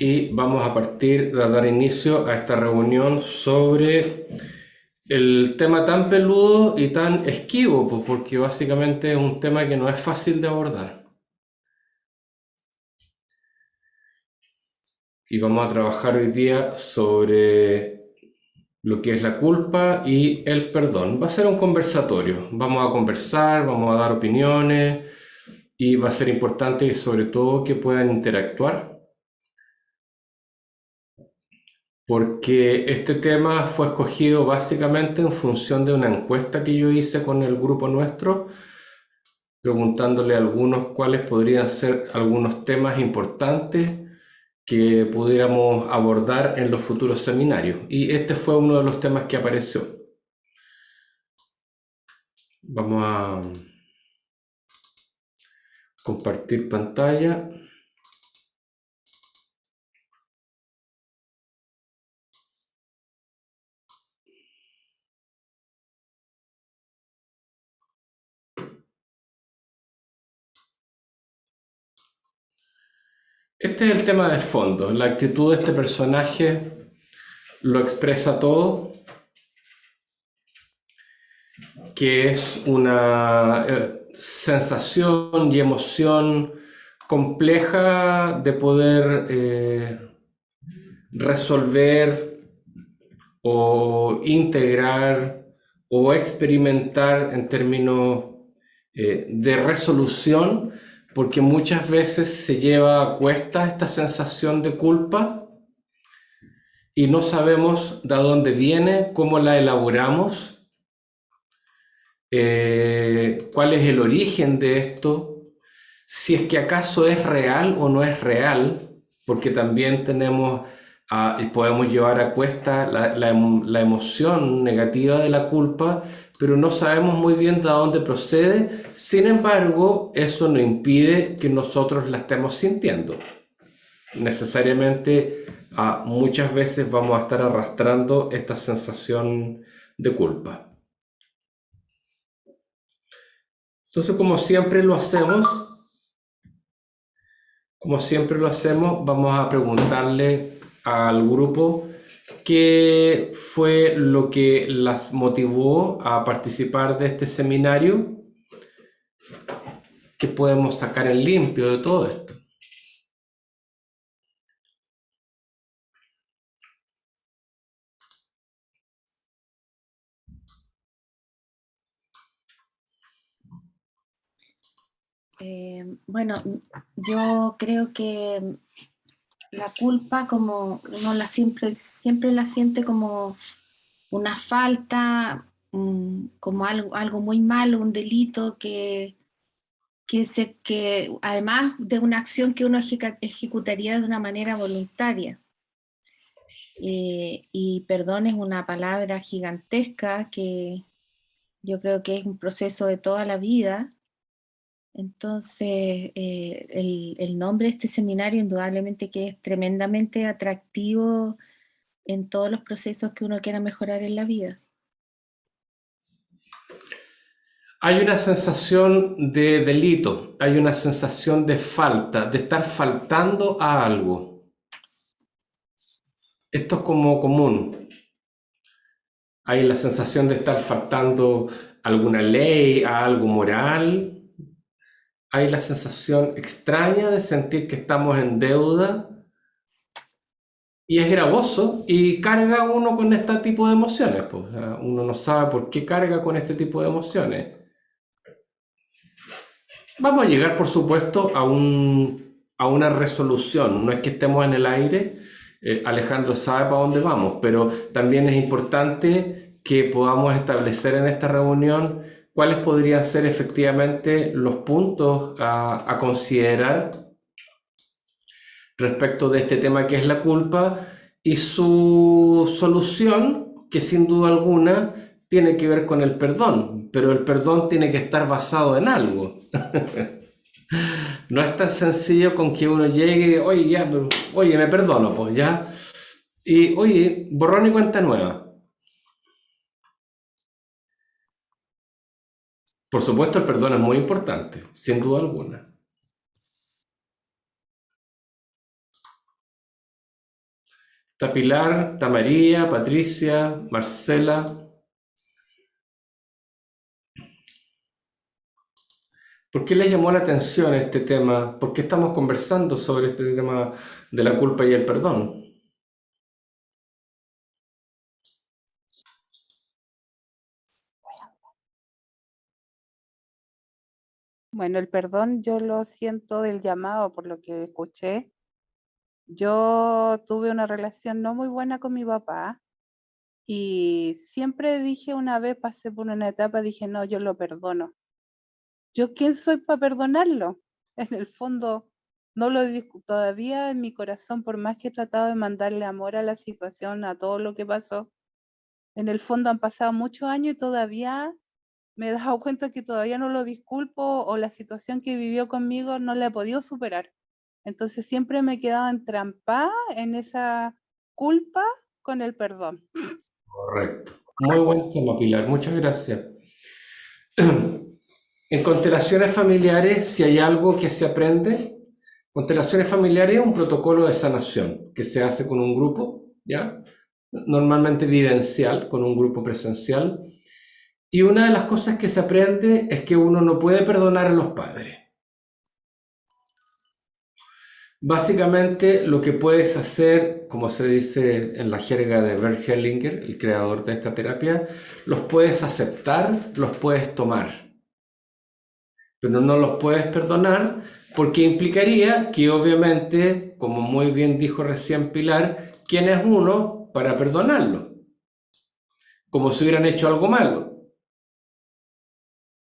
y vamos a partir de dar inicio a esta reunión sobre el tema tan peludo y tan esquivo, pues, porque básicamente es un tema que no es fácil de abordar. Y vamos a trabajar hoy día sobre lo que es la culpa y el perdón. Va a ser un conversatorio. Vamos a conversar, vamos a dar opiniones y va a ser importante sobre todo que puedan interactuar porque este tema fue escogido básicamente en función de una encuesta que yo hice con el grupo nuestro, preguntándole a algunos cuáles podrían ser algunos temas importantes que pudiéramos abordar en los futuros seminarios. Y este fue uno de los temas que apareció. Vamos a compartir pantalla. Este es el tema de fondo. La actitud de este personaje lo expresa todo, que es una sensación y emoción compleja de poder resolver o integrar o experimentar en términos de resolución, porque muchas veces se lleva a cuesta esta sensación de culpa y no sabemos de dónde viene, cómo la elaboramos, cuál es el origen de esto, si es que acaso es real o no es real, porque también tenemos y podemos llevar a cuesta la emoción negativa de la culpa, pero no sabemos muy bien de dónde procede. Sin embargo, eso no impide que nosotros la estemos sintiendo. Necesariamente, muchas veces vamos a estar arrastrando esta sensación de culpa. Entonces, como siempre lo hacemos, vamos a preguntarle al grupo qué fue lo que las motivó a participar de este seminario, qué podemos sacar en limpio de todo esto. Bueno, yo creo que la culpa, como uno siempre la siente como una falta, como algo muy malo, un delito que además de una acción que uno ejecutaría de una manera voluntaria. Y perdón es una palabra gigantesca que yo creo que es un proceso de toda la vida. Entonces, el nombre de este seminario indudablemente que es tremendamente atractivo en todos los procesos que uno quiera mejorar en la vida. Hay una sensación de delito, hay una sensación de falta, de estar faltando a algo. Esto es como común. Hay la sensación de estar faltando a alguna ley, a algo moral. Hay la sensación extraña de sentir que estamos en deuda y es gravoso y carga uno con este tipo de emociones. Pues, o sea, uno no sabe por qué carga con este tipo de emociones. Vamos a llegar, por supuesto, a una resolución. No es que estemos en el aire. Alejandro sabe para dónde vamos, pero también es importante que podamos establecer en esta reunión cuáles podrían ser efectivamente los puntos a considerar respecto de este tema que es la culpa y su solución, que sin duda alguna tiene que ver con el perdón, pero el perdón tiene que estar basado en algo. No es tan sencillo con que uno llegue, oye, ya, pero, oye, me perdono, pues ya, y oye, borrón y cuenta nueva. Por supuesto, el perdón es muy importante, sin duda alguna. Está Pilar, está María, Patricia, Marcela. ¿Por qué les llamó la atención este tema? ¿Por qué estamos conversando sobre este tema de la culpa y el perdón? Bueno, el perdón yo lo siento del llamado por lo que escuché. Yo tuve una relación no muy buena con mi papá y siempre dije una vez, pasé por una etapa, dije, no, yo lo perdono. ¿Yo quién soy para perdonarlo? En el fondo, no lo todavía en mi corazón, por más que he tratado de mandarle amor a la situación, a todo lo que pasó, en el fondo han pasado muchos años y todavía me he dado cuenta que todavía no lo disculpo o la situación que vivió conmigo no la he podido superar. Entonces siempre me he quedado entrampada en esa culpa con el perdón. Correcto. Muy buen tema, Pilar. Muchas gracias. En constelaciones familiares, si hay algo que se aprende, constelaciones familiares es un protocolo de sanación que se hace con un grupo, ¿ya? Normalmente vivencial, con un grupo presencial. Y una de las cosas que se aprende es que uno no puede perdonar a los padres. Básicamente lo que puedes hacer, como se dice en la jerga de Bert Hellinger, el creador de esta terapia, los puedes aceptar, los puedes tomar, pero no los puedes perdonar porque implicaría que obviamente, como muy bien dijo recién Pilar, ¿quién es uno para perdonarlo? Como si hubieran hecho algo malo.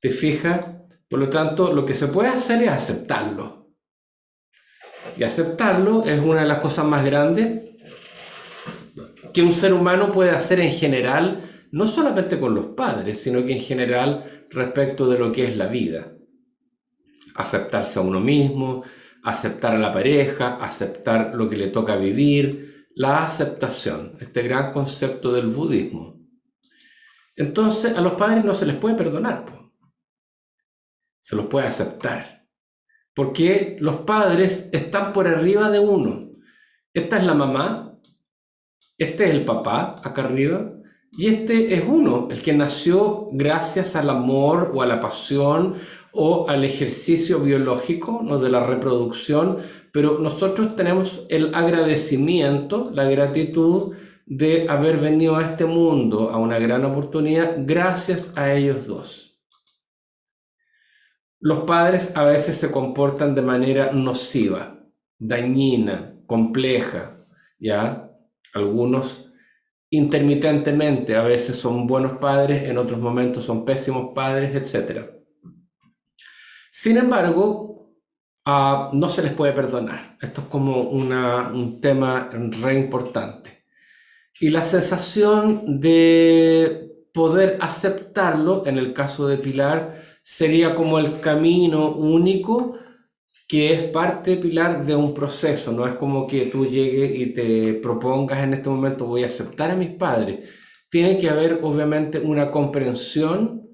¿Te fijas? Por lo tanto, lo que se puede hacer es aceptarlo. Y aceptarlo es una de las cosas más grandes que un ser humano puede hacer en general, no solamente con los padres, sino que en general respecto de lo que es la vida. Aceptarse a uno mismo, aceptar a la pareja, aceptar lo que le toca vivir, la aceptación, este gran concepto del budismo. Entonces a los padres no se les puede perdonar, se los puede aceptar, porque los padres están por arriba de uno. Esta es la mamá, este es el papá acá arriba, y este es uno, el que nació gracias al amor o a la pasión o al ejercicio biológico, ¿no?, de la reproducción, pero nosotros tenemos el agradecimiento, la gratitud de haber venido a este mundo, a una gran oportunidad, gracias a ellos dos. Los padres a veces se comportan de manera nociva, dañina, compleja, ¿ya? Algunos intermitentemente, a veces son buenos padres, en otros momentos son pésimos padres, etc. Sin embargo, no se les puede perdonar. Esto es como un tema re importante. Y la sensación de poder aceptarlo, en el caso de Pilar, sería como el camino único que es parte, Pilar, de un proceso. No es como que tú llegues y te propongas en este momento voy a aceptar a mis padres. Tiene que haber obviamente una comprensión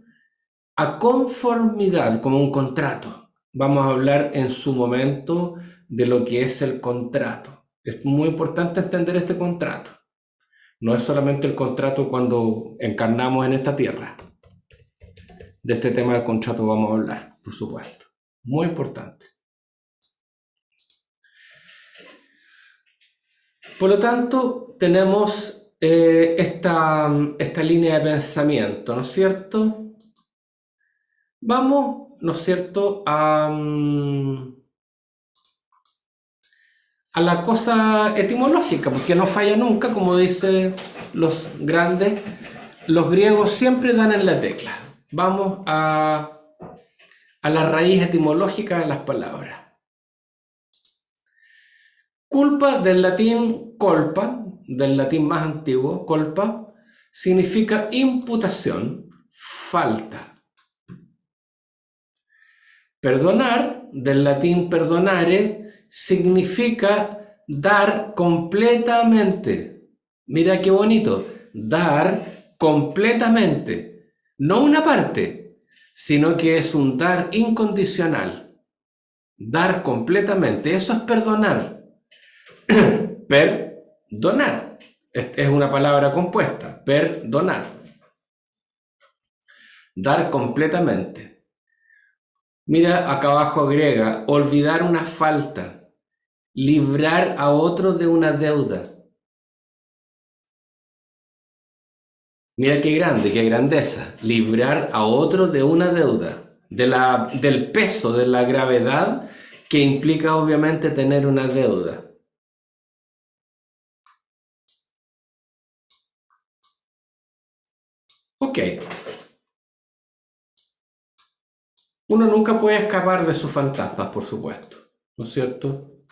a conformidad, como un contrato. Vamos a hablar en su momento de lo que es el contrato. Es muy importante entender este contrato. No es solamente el contrato cuando encarnamos en esta tierra. De este tema del contrato vamos a hablar, por supuesto. Muy importante. Por lo tanto, tenemos esta línea de pensamiento, ¿no es cierto? Vamos, ¿no es cierto?, a la cosa etimológica, porque no falla nunca, como dicen los grandes. Los griegos siempre dan en la tecla. Vamos a la raíz etimológica de las palabras. Culpa, del latín colpa, del latín más antiguo, colpa, significa imputación, falta. Perdonar, del latín perdonare, significa dar completamente. Mira qué bonito, dar completamente. No una parte, sino que es un dar incondicional. Dar completamente, eso es perdonar. donar. Es una palabra compuesta, perdonar. Dar completamente. Mira acá abajo agrega, olvidar una falta, librar a otro de una deuda. Mira qué grande, qué grandeza. Librar a otro de una deuda, del peso, de la gravedad que implica obviamente tener una deuda. Ok. Uno nunca puede escapar de sus fantasmas, por supuesto, ¿no es cierto?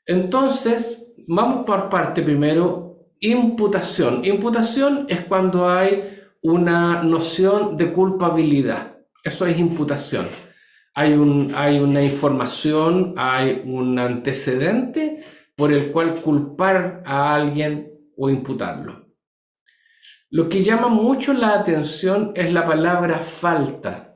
Entonces, vamos por parte primero, imputación. Imputación es cuando hay una noción de culpabilidad. Eso es imputación. Hay una información, hay un antecedente por el cual culpar a alguien o imputarlo. Lo que llama mucho la atención es la palabra falta.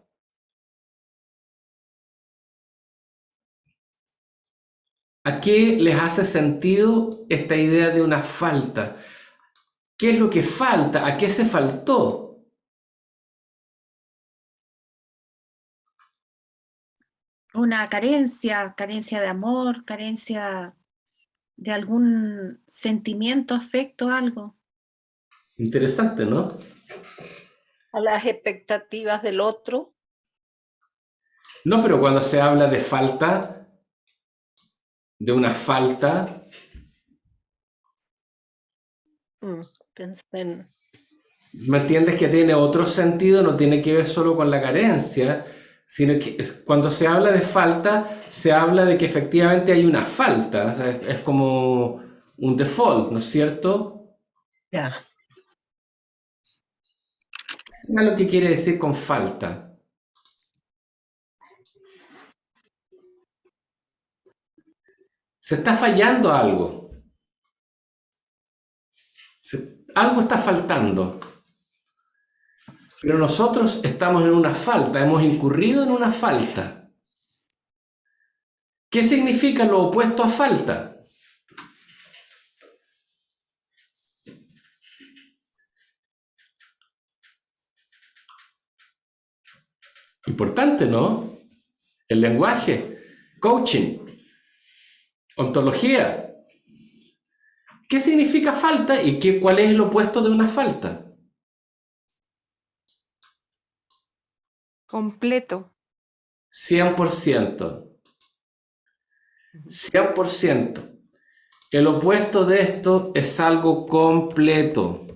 ¿A qué les hace sentido esta idea de una falta? ¿Qué es lo que falta? ¿A qué se faltó? Una carencia de amor, carencia de algún sentimiento, afecto, algo. Interesante, ¿no? A las expectativas del otro. No, pero cuando se habla de falta, de una falta, Pensé en... ¿me entiendes que tiene otro sentido? No tiene que ver solo con la carencia, sino que cuando se habla de falta, se habla de que efectivamente hay una falta. O sea, es como un default, ¿no es cierto? Ya. ¿Qué es lo que quiere decir con falta? Se está fallando algo. Algo está faltando. Pero nosotros estamos en una falta, hemos incurrido en una falta. ¿Qué significa lo opuesto a falta? Importante, ¿no? El lenguaje, coaching, ontología. ¿Qué significa falta y cuál es el opuesto de una falta? Completo. 100%. 100%. El opuesto de esto es algo completo.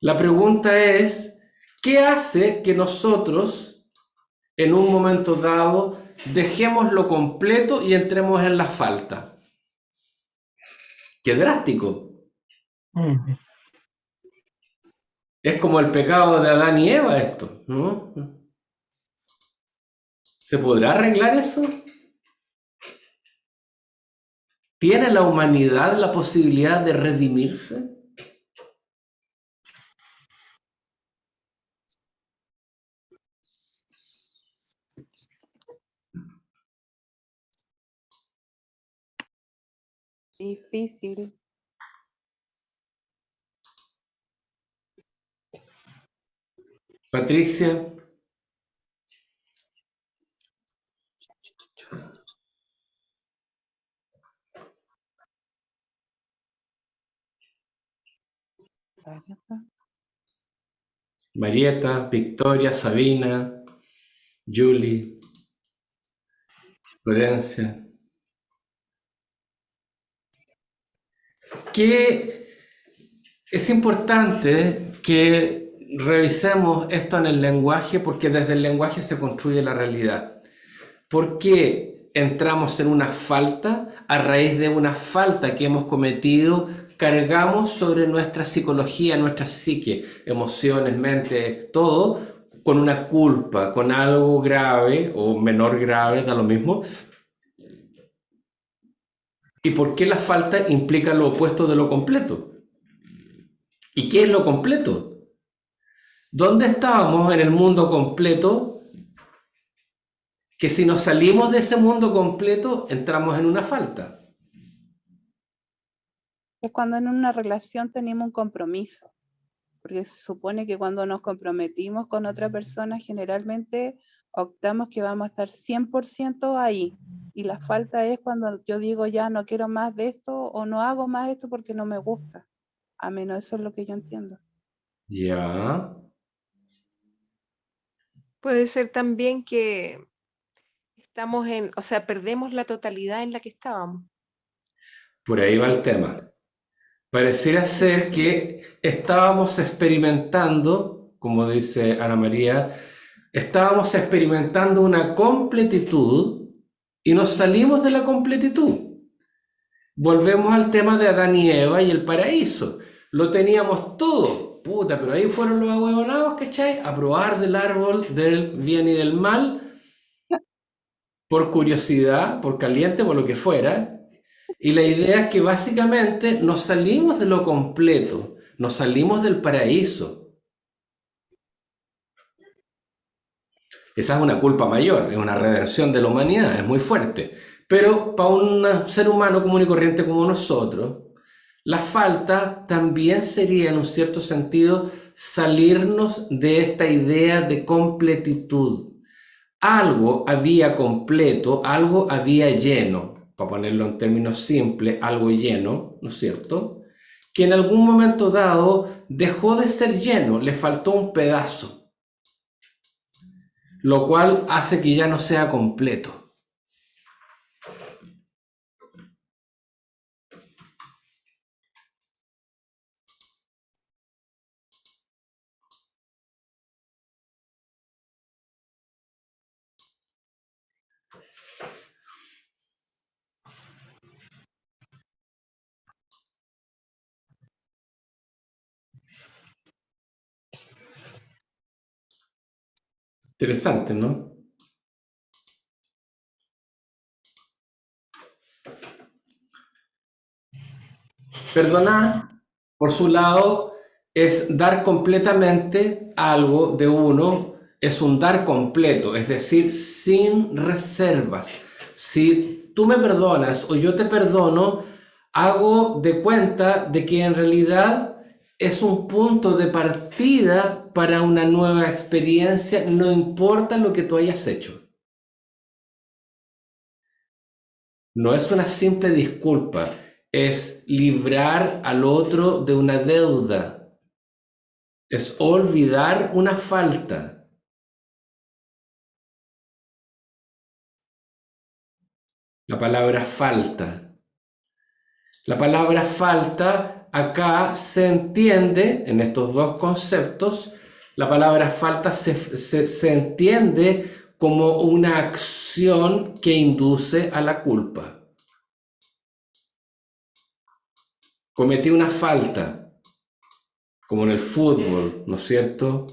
La pregunta es, ¿qué hace que nosotros, en un momento dado, dejemos lo completo y entremos en la falta? ¡Qué drástico! Es como el pecado de Adán y Eva esto, ¿no? ¿Se podrá arreglar eso? ¿Tiene la humanidad la posibilidad de redimirse? Difícil. Patricia. Marieta, Victoria, Sabina, Julie, Florencia. Que es importante que revisemos esto en el lenguaje porque desde el lenguaje se construye la realidad. ¿Por qué entramos en una falta? A raíz de una falta que hemos cometido, cargamos sobre nuestra psicología, nuestra psique, emociones, mente, todo, con una culpa, con algo grave o menor grave, da lo mismo. ¿Y por qué la falta implica lo opuesto de lo completo? ¿Y qué es lo completo? ¿Dónde estábamos en el mundo completo? Que si nos salimos de ese mundo completo, entramos en una falta. es cuando en una relación tenemos un compromiso, porque se supone que cuando nos comprometimos con otra persona, generalmente optamos que vamos a estar 100% ahí. Y la falta es cuando yo digo ya no quiero más de esto o no hago más esto porque no me gusta. A menos eso es lo que yo entiendo. Ya. Puede ser también que estamos o sea, perdemos la totalidad en la que estábamos. Por ahí va el tema. Pareciera ser que estábamos experimentando, como dice Ana María, estábamos experimentando una completitud y nos salimos de la completitud. Volvemos al tema de Adán y Eva y el paraíso. Lo teníamos todo, puta, pero ahí fueron los ahuevonados, ¿cachai? A probar del árbol del bien y del mal, por curiosidad, por caliente, por lo que fuera. Y la idea es que básicamente nos salimos de lo completo, nos salimos del paraíso. Esa es una culpa mayor, es una redención de la humanidad, es muy fuerte. Pero para un ser humano común y corriente como nosotros, la falta también sería, en un cierto sentido, salirnos de esta idea de completitud. Algo había completo, algo había lleno, para ponerlo en términos simples, algo lleno, ¿no es cierto? Que en algún momento dado dejó de ser lleno, le faltó un pedazo, lo cual hace que ya no sea completo. Interesante, ¿no? Perdonar, por su lado, es dar completamente algo de uno, es un dar completo, es decir, sin reservas. Si tú me perdonas o yo te perdono, hago de cuenta de que en realidad es un punto de partida para una nueva experiencia, no importa lo que tú hayas hecho. No es una simple disculpa, es librar al otro de una deuda, es olvidar una falta. La palabra falta. La palabra falta acá se entiende, en estos dos conceptos, la palabra falta se entiende como una acción que induce a la culpa. Cometí una falta, como en el fútbol, ¿no es cierto?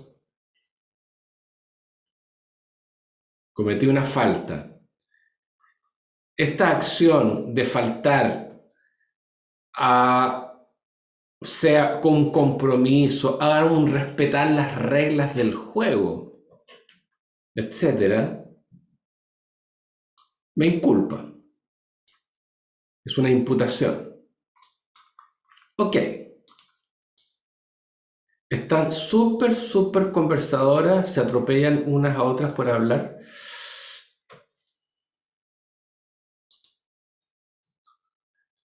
Cometí una falta. Esta acción de faltar sea con compromiso, a un respetar las reglas del juego, etcétera, me inculpa. Es una imputación. Ok. Están súper conversadoras, se atropellan unas a otras por hablar.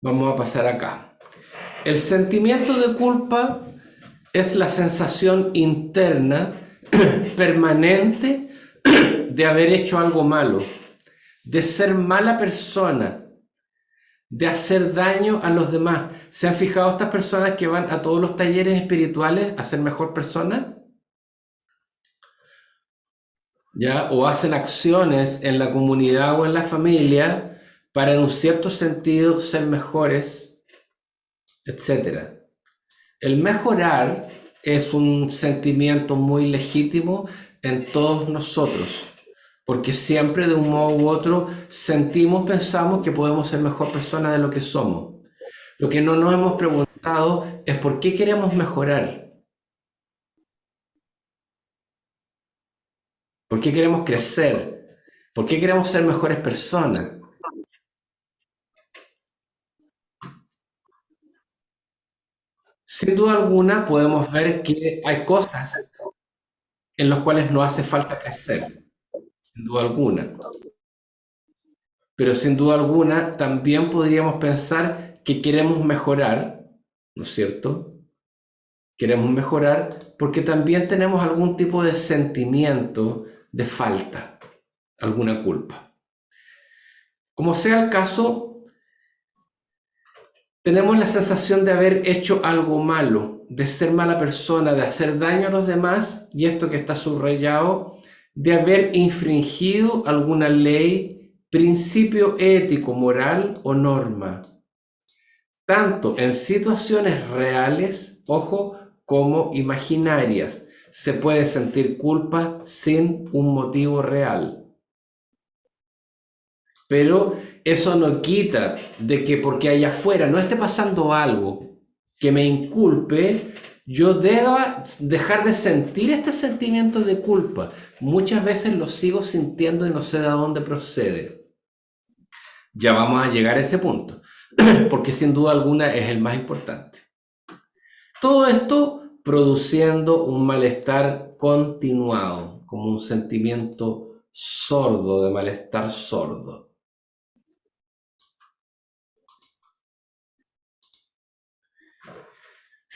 Vamos a pasar acá. El sentimiento de culpa es la sensación interna permanente de haber hecho algo malo, de ser mala persona, de hacer daño a los demás. ¿Se han fijado estas personas que van a todos los talleres espirituales a ser mejor persona? ¿Ya? O hacen acciones en la comunidad o en la familia para en un cierto sentido ser mejores, etcétera. El mejorar es un sentimiento muy legítimo en todos nosotros, porque siempre de un modo u otro sentimos, pensamos que podemos ser mejor personas de lo que somos. Lo que no nos hemos preguntado es por qué queremos mejorar, por qué queremos crecer, por qué queremos ser mejores personas. Sin duda alguna podemos ver que hay cosas en las cuales no hace falta crecer, sin duda alguna. Pero sin duda alguna también podríamos pensar que queremos mejorar, ¿no es cierto? Queremos mejorar porque también tenemos algún tipo de sentimiento de falta, alguna culpa. Como sea el caso, tenemos la sensación de haber hecho algo malo, de ser mala persona, de hacer daño a los demás, y esto que está subrayado, de haber infringido alguna ley, principio ético, moral o norma, tanto en situaciones reales, ojo, como imaginarias. Se puede sentir culpa sin un motivo real. Pero eso no quita de que porque allá afuera no esté pasando algo que me inculpe, yo deba dejar de sentir este sentimiento de culpa. Muchas veces lo sigo sintiendo y no sé de dónde procede. Ya vamos a llegar a ese punto, porque sin duda alguna es el más importante. Todo esto produciendo un malestar continuado, como un sentimiento sordo de malestar sordo.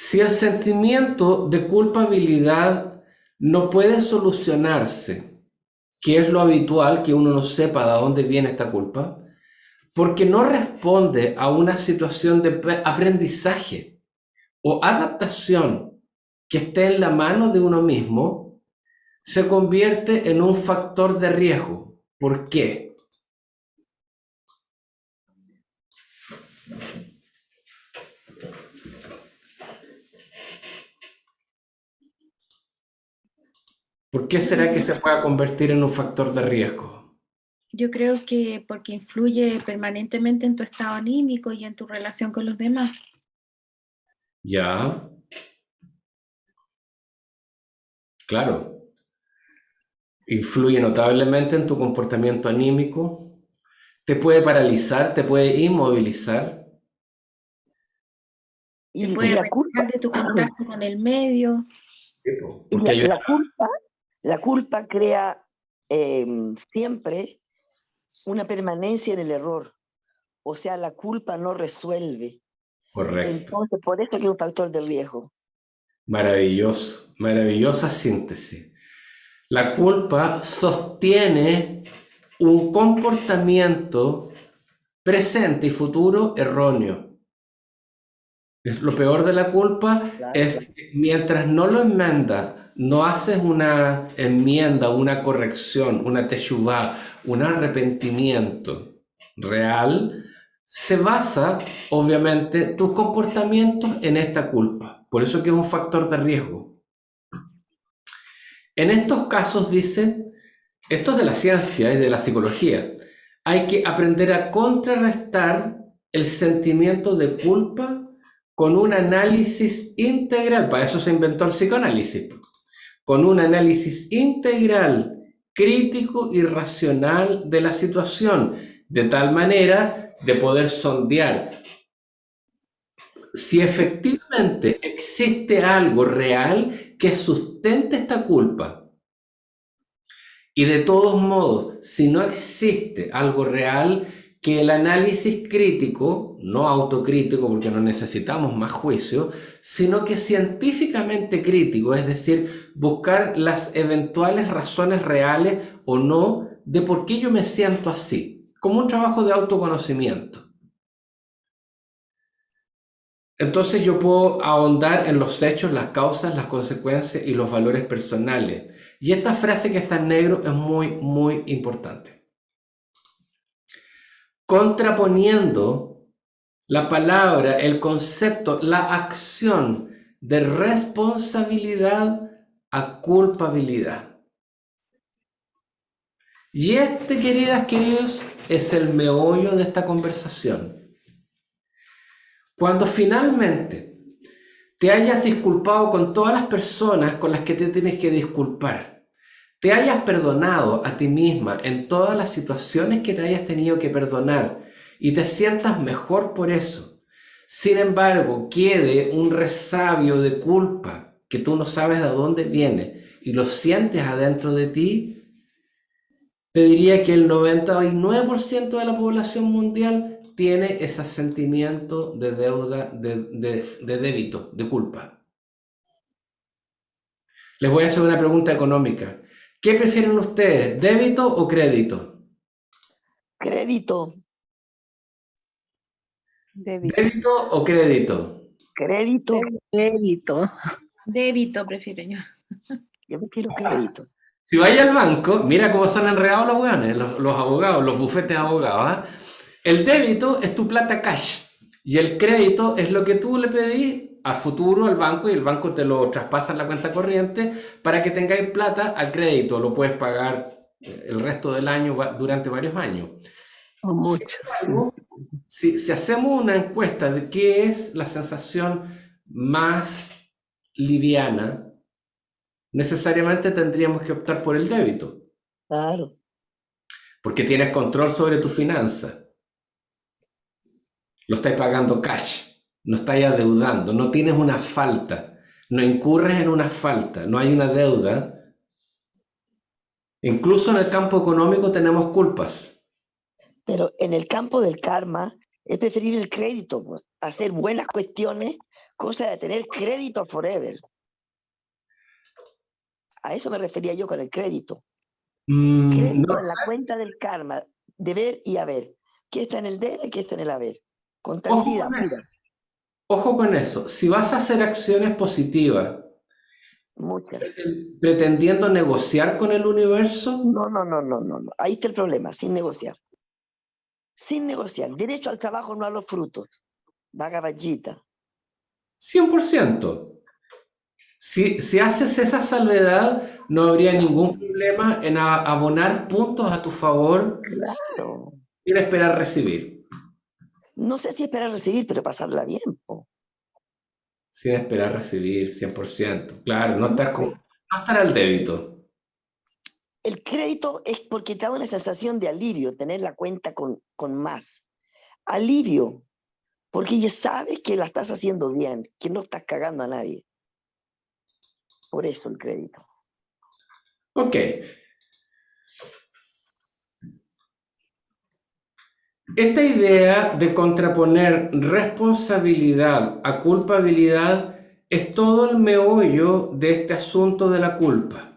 Si el sentimiento de culpabilidad no puede solucionarse, que es lo habitual, que uno no sepa de dónde viene esta culpa, porque no responde a una situación de aprendizaje o adaptación que esté en la mano de uno mismo, se convierte en un factor de riesgo. ¿Por qué? ¿Por qué será que se pueda convertir en un factor de riesgo? Yo creo que porque influye permanentemente en tu estado anímico y en tu relación con los demás. Ya, claro. Influye notablemente en tu comportamiento anímico, te puede paralizar, te puede inmovilizar. Te Y puede la culpa, alejar de tu contacto con el medio. y Porque hay la culpa crea siempre una permanencia en el error. O sea, la culpa no resuelve. Correcto. Entonces, por eso que es un factor de riesgo. Maravilloso, maravillosa síntesis. La culpa sostiene un comportamiento presente y futuro erróneo. Lo peor de la culpa Claro. es que mientras no lo enmenda, no haces una enmienda, una corrección, una teshuvá, un arrepentimiento real, se basa, obviamente, tus comportamientos en esta culpa. Por eso que es un factor de riesgo. En estos casos, dice, esto es de la ciencia y de la psicología, hay que aprender a contrarrestar el sentimiento de culpa con un análisis integral. Para eso se inventó el psicoanálisis. Con un análisis integral, crítico y racional de la situación, de tal manera de poder sondear si efectivamente existe algo real que sustente esta culpa. Y de todos modos, si no existe algo real, que el análisis crítico, no autocrítico porque no necesitamos más juicio, sino que científicamente crítico, es decir, buscar las eventuales razones reales o no de por qué yo me siento así, como un trabajo de autoconocimiento. Entonces yo puedo ahondar en los hechos, las causas, las consecuencias y los valores personales. Y esta frase que está en negro es muy, muy importante. Contraponiendo la palabra, el concepto, la acción de responsabilidad a culpabilidad. Y queridos, es el meollo de esta conversación. Cuando finalmente te hayas disculpado con todas las personas con las que te tienes que disculpar, te hayas perdonado a ti misma en todas las situaciones que te hayas tenido que perdonar y te sientas mejor por eso, sin embargo, quede un resabio de culpa que tú no sabes de dónde viene y lo sientes adentro de ti, te diría que el 99% de la población mundial tiene ese sentimiento de deuda, de débito, de culpa. Les voy a hacer una pregunta económica. ¿Qué prefieren ustedes, débito o crédito? Crédito, Débito. ¿Débito o crédito? crédito. Débito. Débito prefiero yo. Yo prefiero crédito. Si vais al banco, mira cómo son enredados los weones, los abogados, los bufetes de abogados. ¿Ah? El débito es tu plata cash y el crédito es lo que tú le pedís a futuro al banco y el banco te lo traspasa en la cuenta corriente para que tengáis plata al crédito. Lo puedes pagar el resto del año durante varios años. O muchos. Si hacemos una encuesta de qué es la sensación más liviana, necesariamente tendríamos que optar por el débito, Claro. porque tienes control sobre tu finanza. Lo estás pagando cash, no estás adeudando, no tienes una falta, no incurres en una falta, no hay una deuda. Incluso en el campo económico tenemos culpas. Pero en el campo del karma es preferible el crédito, pues, hacer buenas cuestiones, cosa de tener crédito forever. A eso me refería yo con el crédito. Crédito No en la sé. cuenta del karma, deber y haber. ¿Qué está en el debe, qué está en el haber? Ojo Contabilidad con eso. pura, Ojo con eso. Si vas a hacer acciones positivas, muchas. pretendiendo negociar con el universo, No. Ahí está el problema, sin negociar. Sin negociar. Derecho al trabajo, no a los frutos. Bhagavad Gita. 100%. Si haces esa salvedad, no habría ningún problema en abonar puntos a tu favor Claro. sin esperar recibir. No sé si esperar recibir, pero pasarla bien, po. Sin esperar recibir, 100%. Claro, no estar al débito. El crédito es porque te da una sensación de alivio, tener la cuenta con más. Alivio, porque ya sabes que la estás haciendo bien, que no estás cagando a nadie. Por eso el crédito. Ok. Esta idea de contraponer responsabilidad a culpabilidad es todo el meollo de este asunto de la culpa.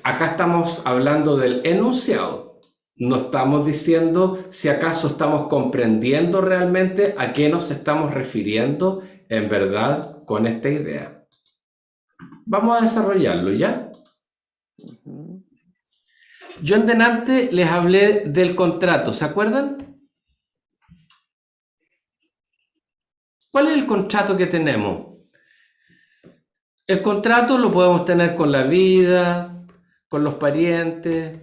Acá estamos hablando del enunciado. No estamos diciendo si acaso estamos comprendiendo realmente a qué nos estamos refiriendo en verdad con esta idea. Vamos a desarrollarlo, ¿ya? Ujú. Yo en delante les hablé del contrato, ¿se acuerdan? ¿Cuál es el contrato que tenemos? El contrato lo podemos tener con la vida, con los parientes,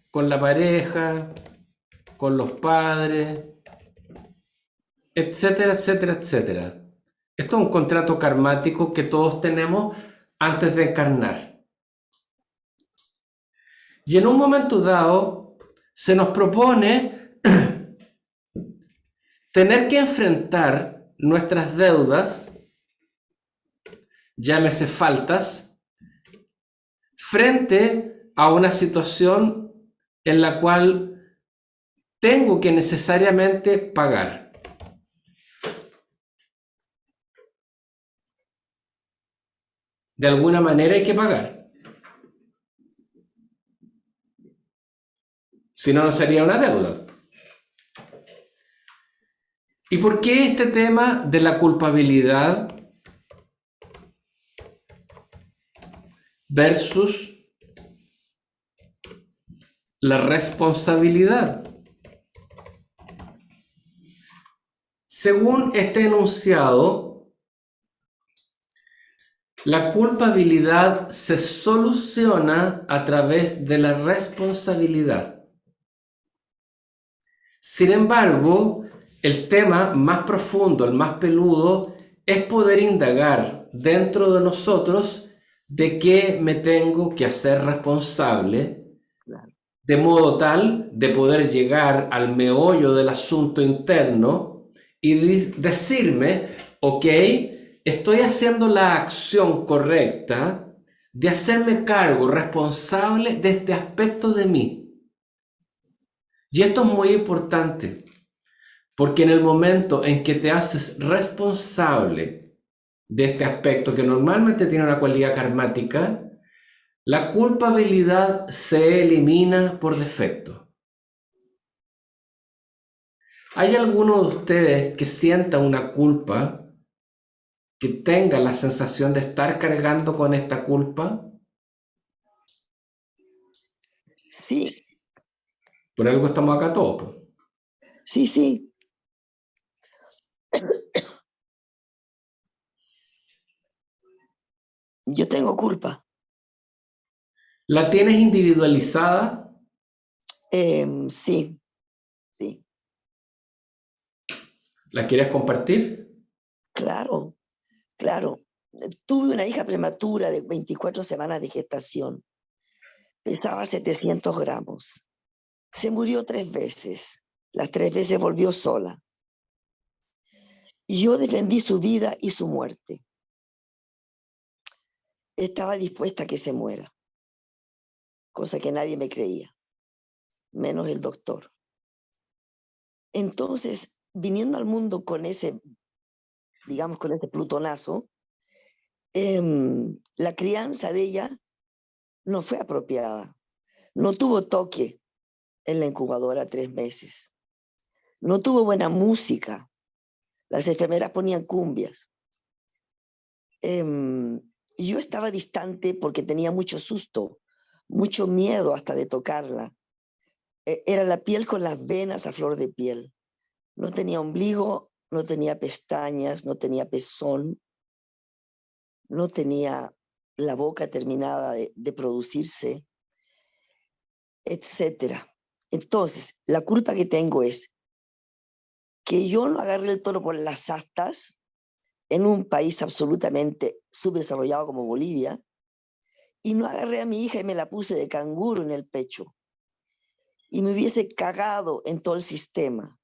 con la pareja, con los padres, etcétera, etcétera, etcétera. Esto es un contrato karmático que todos tenemos antes de encarnar. Y en un momento dado se nos propone tener que enfrentar nuestras deudas, llámese faltas, frente a una situación en la cual tengo que necesariamente pagar. De alguna manera hay que pagar. Si no, no sería una deuda. ¿Y por qué este tema de la culpabilidad versus la responsabilidad? Según este enunciado, la culpabilidad se soluciona a través de la responsabilidad. Sin embargo, el tema más profundo, el más peludo, es poder indagar dentro de nosotros de qué me tengo que hacer responsable Claro. de modo tal de poder llegar al meollo del asunto interno y decirme, ok, estoy haciendo la acción correcta de hacerme cargo responsable de este aspecto de mí. Y esto es muy importante, porque en el momento en que te haces responsable de este aspecto que normalmente tiene una cualidad karmática, la culpabilidad se elimina por defecto. ¿Hay alguno de ustedes que sienta una culpa, que tenga la sensación de estar cargando con esta culpa? Sí, Por algo estamos acá todos, pues. sí, sí. Yo tengo culpa. ¿La tienes individualizada? Sí, sí, ¿La quieres compartir? claro, claro. Tuve una hija prematura de 24 semanas de gestación. Pesaba 700 gramos. Se murió 3 veces. Las 3 veces volvió sola. Y yo defendí su vida y su muerte. Estaba dispuesta a que se muera, cosa que nadie me creía, menos el doctor. Entonces, viniendo al mundo con ese, digamos, con ese plutonazo, la crianza de ella no fue apropiada. No tuvo toque en la incubadora 3 meses. No tuvo buena música. Las enfermeras ponían cumbias. Yo estaba distante porque tenía mucho susto, mucho miedo hasta de tocarla. Era la piel con las venas a flor de piel. No tenía ombligo, no tenía pestañas, no tenía pezón, no tenía la boca terminada de producirse, etc. Entonces, la culpa que tengo es que yo no agarré el toro por las astas en un país absolutamente subdesarrollado como Bolivia, y no agarré a mi hija y me la puse de canguro en el pecho, y me hubiese cagado en todo el sistema.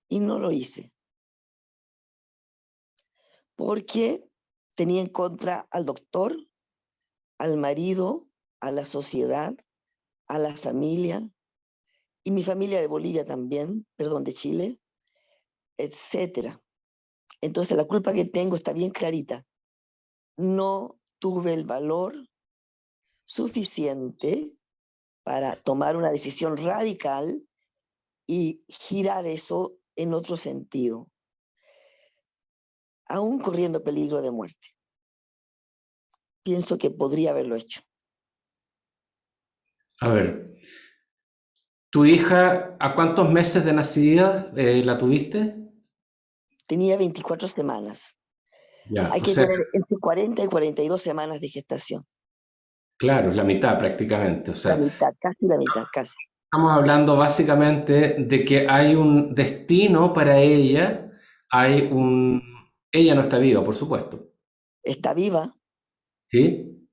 Y no lo hice, porque tenía en contra al doctor, al marido, a la sociedad, a la familia, y mi familia de Bolivia también, perdón, de Chile, etc. Entonces la culpa que tengo está bien clarita. No tuve el valor suficiente para tomar una decisión radical y girar eso en otro sentido, aún corriendo peligro de muerte. Pienso que podría haberlo hecho. A ver, ¿tu hija a cuántos meses de nacida la tuviste? Tenía 24 semanas. Ya, Hay o que sea, tener entre 40 y 42 semanas de gestación. claro, es la mitad prácticamente. O La sea, mitad, casi la mitad, casi. estamos hablando básicamente de que hay un destino para ella, hay un... Ella no está viva, por supuesto, Está viva, ¿sí?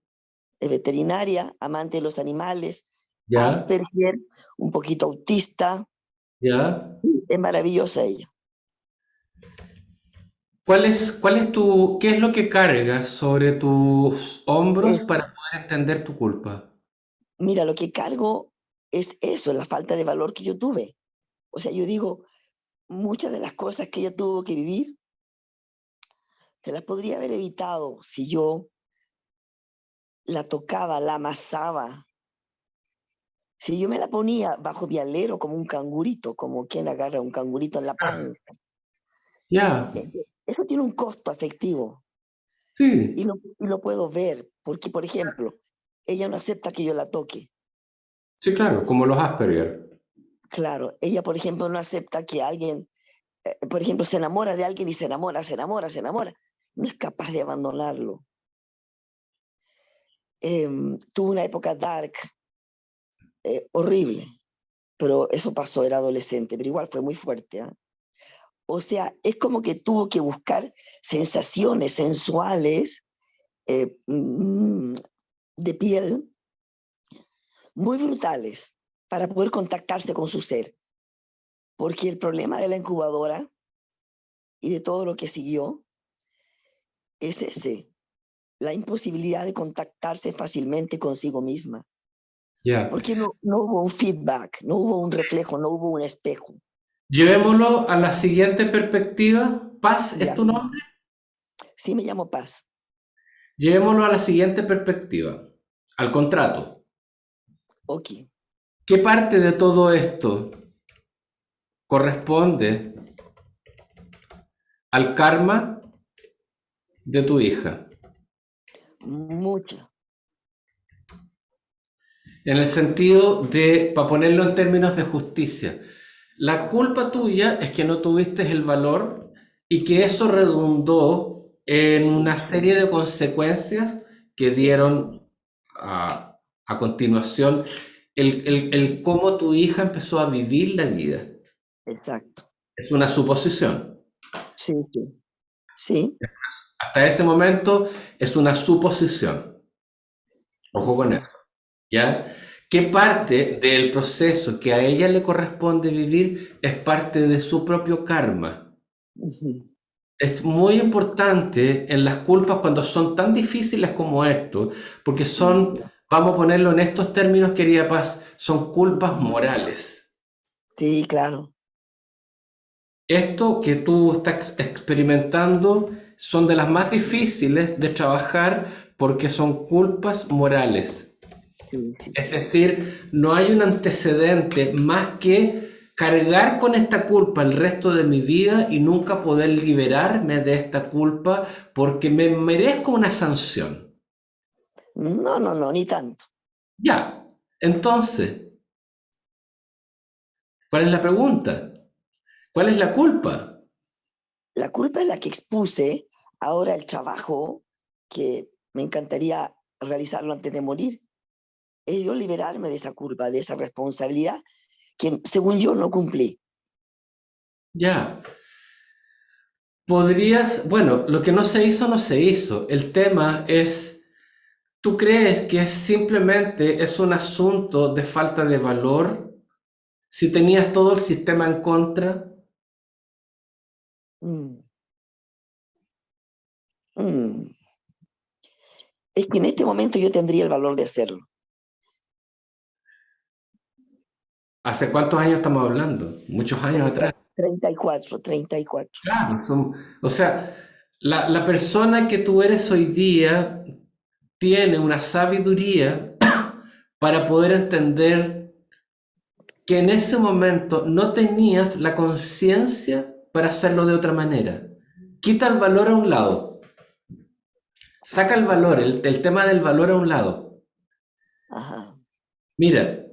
es veterinaria, amante de los animales, Ya, Asperger, un poquito autista. ya. Es maravillosa ella. ¿Qué es lo que cargas sobre tus hombros Es, para poder entender tu culpa? mira, lo que cargo es eso, la falta de valor que yo tuve. O sea, yo digo, muchas de las cosas que ella tuvo que vivir, se las podría haber evitado si yo la tocaba, la amasaba. Si yo me la ponía bajo mi alero como un cangurito, como quien agarra un cangurito en la panza. Ya, Eso tiene un costo afectivo y sí, lo puedo ver, porque, por ejemplo, ella no acepta que yo la toque. sí, claro, como los Asperger. Claro, ella, por ejemplo, no acepta que alguien, por ejemplo, se enamora de alguien y se enamora, se enamora, se enamora. No es capaz de abandonarlo. Tuvo una época dark, horrible, pero eso pasó, era adolescente, pero igual fue muy fuerte. O sea, es como que tuvo que buscar sensaciones sensuales de piel muy brutales para poder contactarse con su ser. Porque el problema de la incubadora y de todo lo que siguió es ese, la imposibilidad de contactarse fácilmente consigo misma. Ya. Porque no hubo un feedback, no hubo un reflejo, no hubo un espejo. Llevémoslo a la siguiente perspectiva. Paz, ¿es Ya. tu nombre? Sí, me llamo Paz. Llevémoslo a la siguiente perspectiva, al contrato. Ok. ¿Qué parte de todo esto corresponde al karma de tu hija? Mucho. En el sentido de, para ponerlo en términos de justicia, la culpa tuya es que no tuviste el valor y que eso redundó en una serie de consecuencias que dieron a continuación el cómo tu hija empezó a vivir la vida. Exacto. Es una suposición. Sí, sí. Sí. Hasta ese momento es una suposición. Ojo con eso. ¿Ya? ¿Qué parte del proceso que a ella le corresponde vivir es parte de su propio karma? Ujú. Es muy importante en las culpas cuando son tan difíciles como esto, porque son, vamos a ponerlo en estos términos, querida Paz, son culpas morales. Sí, claro. Esto que tú estás experimentando son de las más difíciles de trabajar porque son culpas morales. Sí, sí. Es decir, no hay un antecedente más que cargar con esta culpa el resto de mi vida y nunca poder liberarme de esta culpa porque me merezco una sanción. No, ni tanto. Ya, entonces, ¿cuál es la pregunta? ¿Cuál es la culpa? La culpa es la que expuse. Ahora el trabajo que me encantaría realizarlo antes de morir es yo liberarme de esa culpa, de esa responsabilidad que según yo no cumplí. Ya. Podrías, bueno, lo que no se hizo, no se hizo. El tema es, ¿tú crees que simplemente es un asunto de falta de valor? Si tenías todo el sistema en contra, Mm. Mm. Es que en este momento yo tendría el valor de hacerlo. ¿hace cuántos años estamos hablando? Muchos años atrás. 34. Claro, o sea, la persona que tú eres hoy día tiene una sabiduría para poder entender que en ese momento no tenías la conciencia para hacerlo de otra manera. Quita el valor a un lado. Saca el valor, el tema del valor a un lado. Ajá. Mira,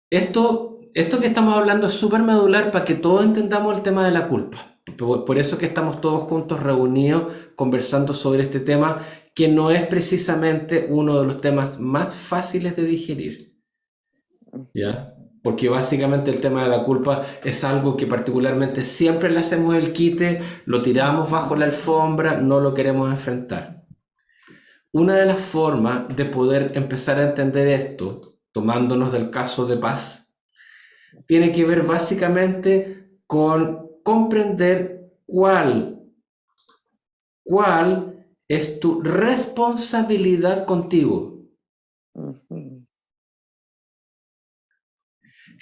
esto que estamos hablando es súper medular para que todos entendamos el tema de la culpa. Por eso que estamos todos juntos reunidos conversando sobre este tema, que no es precisamente uno de los temas más fáciles de digerir. ¿Ya? Porque básicamente el tema de la culpa es algo que particularmente siempre le hacemos el quite, lo tiramos bajo la alfombra, no lo queremos enfrentar. Una de las formas de poder empezar a entender esto, tomándonos del caso de Paz, tiene que ver básicamente con comprender cuál es tu responsabilidad contigo. Ujú.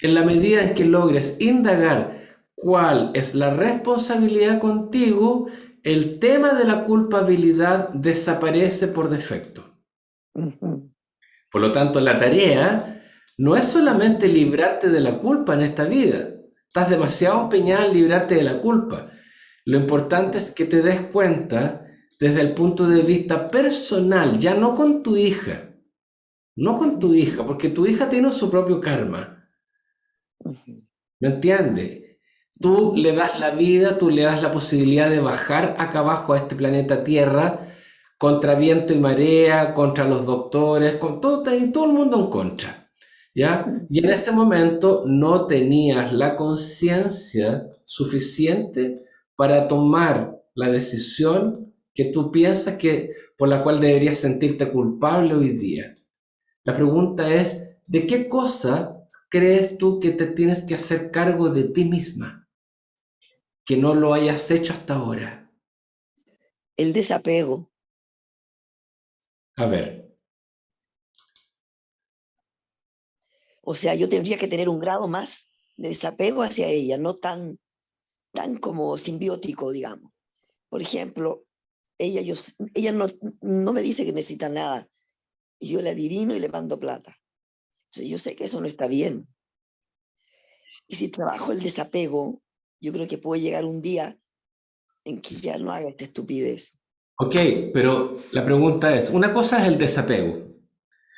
En la medida en que logres indagar cuál es la responsabilidad contigo, el tema de la culpabilidad desaparece por defecto. Ujú. Por lo tanto, la tarea no es solamente librarte de la culpa en esta vida. Estás demasiado empeñada en librarte de la culpa. Lo importante es que te des cuenta desde el punto de vista personal, ya no con tu hija. No con tu hija, porque tu hija tiene su propio karma. Ujú. ¿Me entiendes? Tú le das la vida, tú le das la posibilidad de bajar acá abajo a este planeta Tierra contra viento y marea, contra los doctores, con todo el mundo en contra. ¿Ya? Y en ese momento no tenías la conciencia suficiente para tomar la decisión que tú piensas que por la cual deberías sentirte culpable hoy día. La pregunta es, ¿De qué cosa crees tú que te tienes que hacer cargo de ti misma, que no lo hayas hecho hasta ahora? El desapego. A ver, O sea, yo tendría que tener un grado más de desapego hacia ella, no tan como simbiótico, digamos. Por ejemplo, ella no me dice que necesita nada y yo le adivino y le mando plata. Entonces, yo sé que eso no está bien. Y si trabajo el desapego, yo creo que puede llegar un día en que ya no haga esta estupidez. ok, pero la pregunta es, una cosa es el desapego.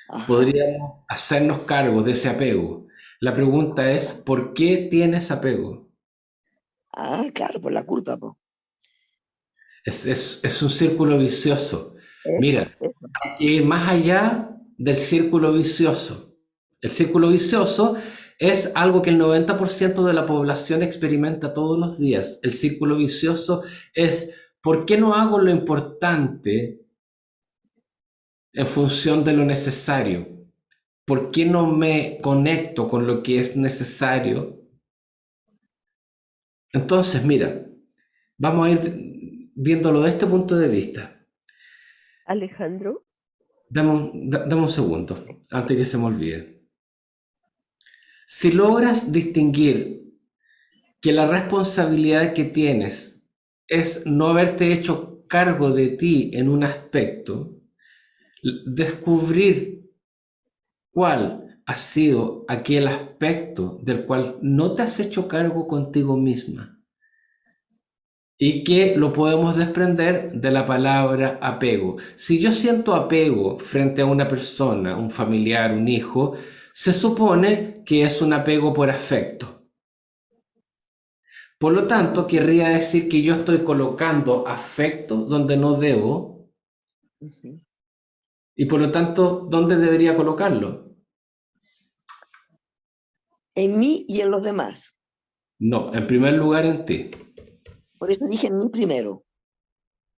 Ajá. Podríamos hacernos cargo de ese apego. La pregunta es, ¿por qué tienes apego? Ah, claro, por la culpa, po. Es un círculo vicioso. Eso, Mira, eso. hay que ir más allá del círculo vicioso. El círculo vicioso es algo que el 90% de la población experimenta todos los días. El círculo vicioso es, ¿por qué no hago lo importante en función de lo necesario? ¿Por qué no me conecto con lo que es necesario? Entonces, mira, vamos a ir viéndolo de este punto de vista. Alejandro, Dame un segundo, antes que se me olvide. Si logras distinguir que la responsabilidad que tienes es no haberte hecho cargo de ti en un aspecto, descubrir cuál ha sido aquel aspecto del cual no te has hecho cargo contigo misma y que lo podemos desprender de la palabra apego. Si yo siento apego frente a una persona, un familiar, un hijo, se supone que es un apego por afecto. Por lo tanto, querría decir que yo estoy colocando afecto donde no debo Ujú. y por lo tanto, ¿dónde debería colocarlo? En mí y en los demás. No, en primer lugar en ti. Por eso dije en mí primero.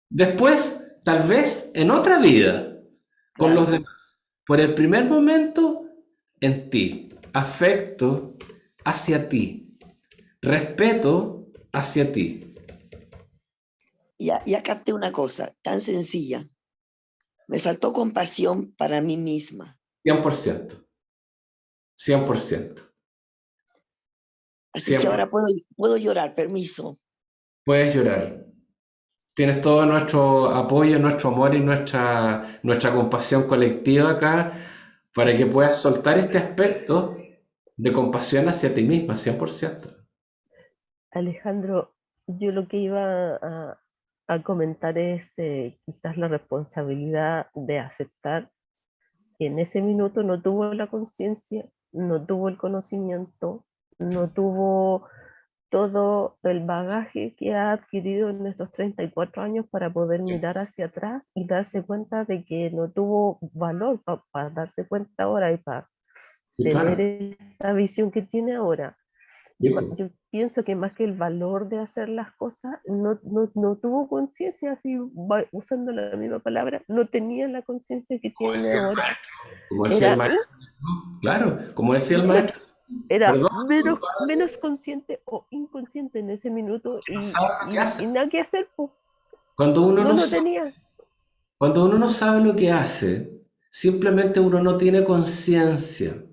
Después, tal vez en otra vida, con los Claro. demás. Por el primer momento, en ti. Afecto hacia ti. Respeto hacia ti. Ya capté una cosa tan sencilla. Me faltó compasión para mí misma. 100%. 100%. Así que ahora 100%. puedo llorar, permiso. Puedes llorar. Tienes todo nuestro apoyo, nuestro amor y nuestra compasión colectiva acá para que puedas soltar este aspecto de compasión hacia ti misma, 100%. Alejandro, yo lo que iba a comentar es quizás la responsabilidad de aceptar que en ese minuto no tuvo la conciencia, no tuvo el conocimiento, no tuvo todo el bagaje que ha adquirido en estos 34 años para poder mirar hacia atrás y darse cuenta de que no tuvo valor para darse cuenta ahora y para Y tener claro, esta visión que tiene ahora. sí, pues, Yo pienso que más que el valor de hacer las cosas, no tuvo conciencia, así usando la misma palabra, no tenía la conciencia que como tiene decía el ahora. maestro, como decía el Era, maestro, ¿no? Claro, como decía el era, maestro, era perdón, menos consciente o inconsciente en ese minuto no sabe lo que hace. y nada que hacer, pues, Cuando uno no no lo sabe, tenía. cuando uno no sabe lo que hace, simplemente uno no tiene conciencia.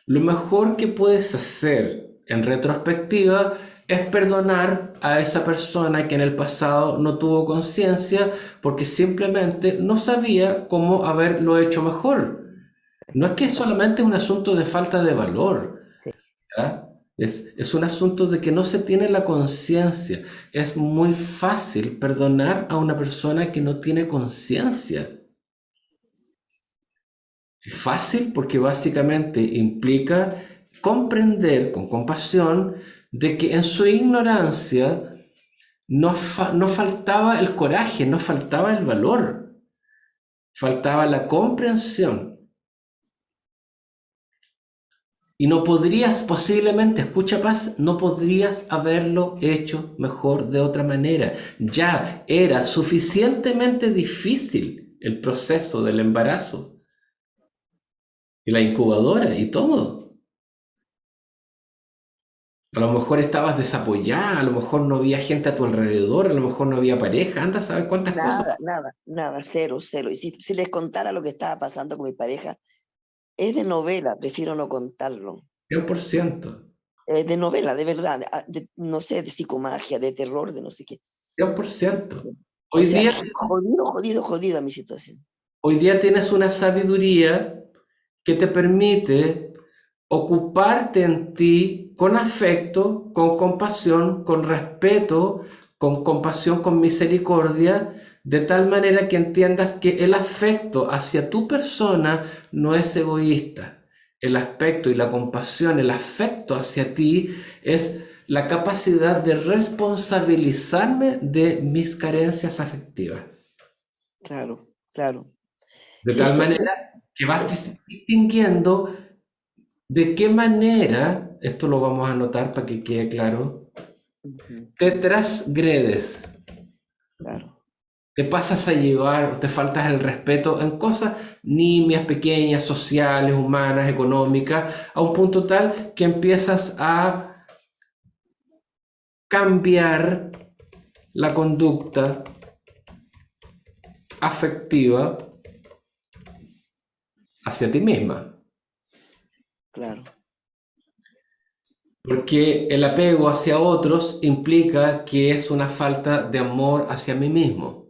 Lo mejor que puedes hacer en retrospectiva es perdonar a esa persona que en el pasado no tuvo conciencia porque simplemente no sabía cómo haberlo hecho mejor. No es que Exactamente, solamente es un asunto de falta de valor, sí. ¿ya? Es un asunto de que no se tiene la conciencia. Es muy fácil perdonar a una persona que no tiene conciencia. Es fácil porque básicamente implica comprender con compasión de que en su ignorancia no faltaba el coraje, no faltaba el valor, faltaba la comprensión. Y no podrías posiblemente, escucha Paz, no podrías haberlo hecho mejor de otra manera. Ya era suficientemente difícil el proceso del embarazo. y la incubadora y todo. A lo mejor estabas desapoyada, a lo mejor no había gente a tu alrededor, a lo mejor no había pareja, anda a saber cuántas cosas. Nada, cero, cero. Y si les contara lo que estaba pasando con mi pareja, es de novela, prefiero no contarlo. 100%, Es de novela, de verdad, no sé, de psicomagia, de terror, de no sé qué. 100%. O Hoy sea, día, jodida mi situación. hoy día tienes una sabiduría que te permite ocuparte en ti con afecto, con compasión, con respeto, con compasión, con misericordia, de tal manera que entiendas que el afecto hacia tu persona no es egoísta. El aspecto y la compasión, el afecto hacia ti es la capacidad de responsabilizarme de mis carencias afectivas. Claro, claro. De tal Eso, manera que vas eso. distinguiendo de qué manera, esto lo vamos a anotar para que quede claro, Ujú, te transgredes, claro. te pasas a llevar, te faltas el respeto en cosas nimias, pequeñas, sociales, humanas, económicas, a un punto tal que empiezas a cambiar la conducta afectiva hacia ti misma. Claro. Porque el apego hacia otros implica que es una falta de amor hacia mí mismo.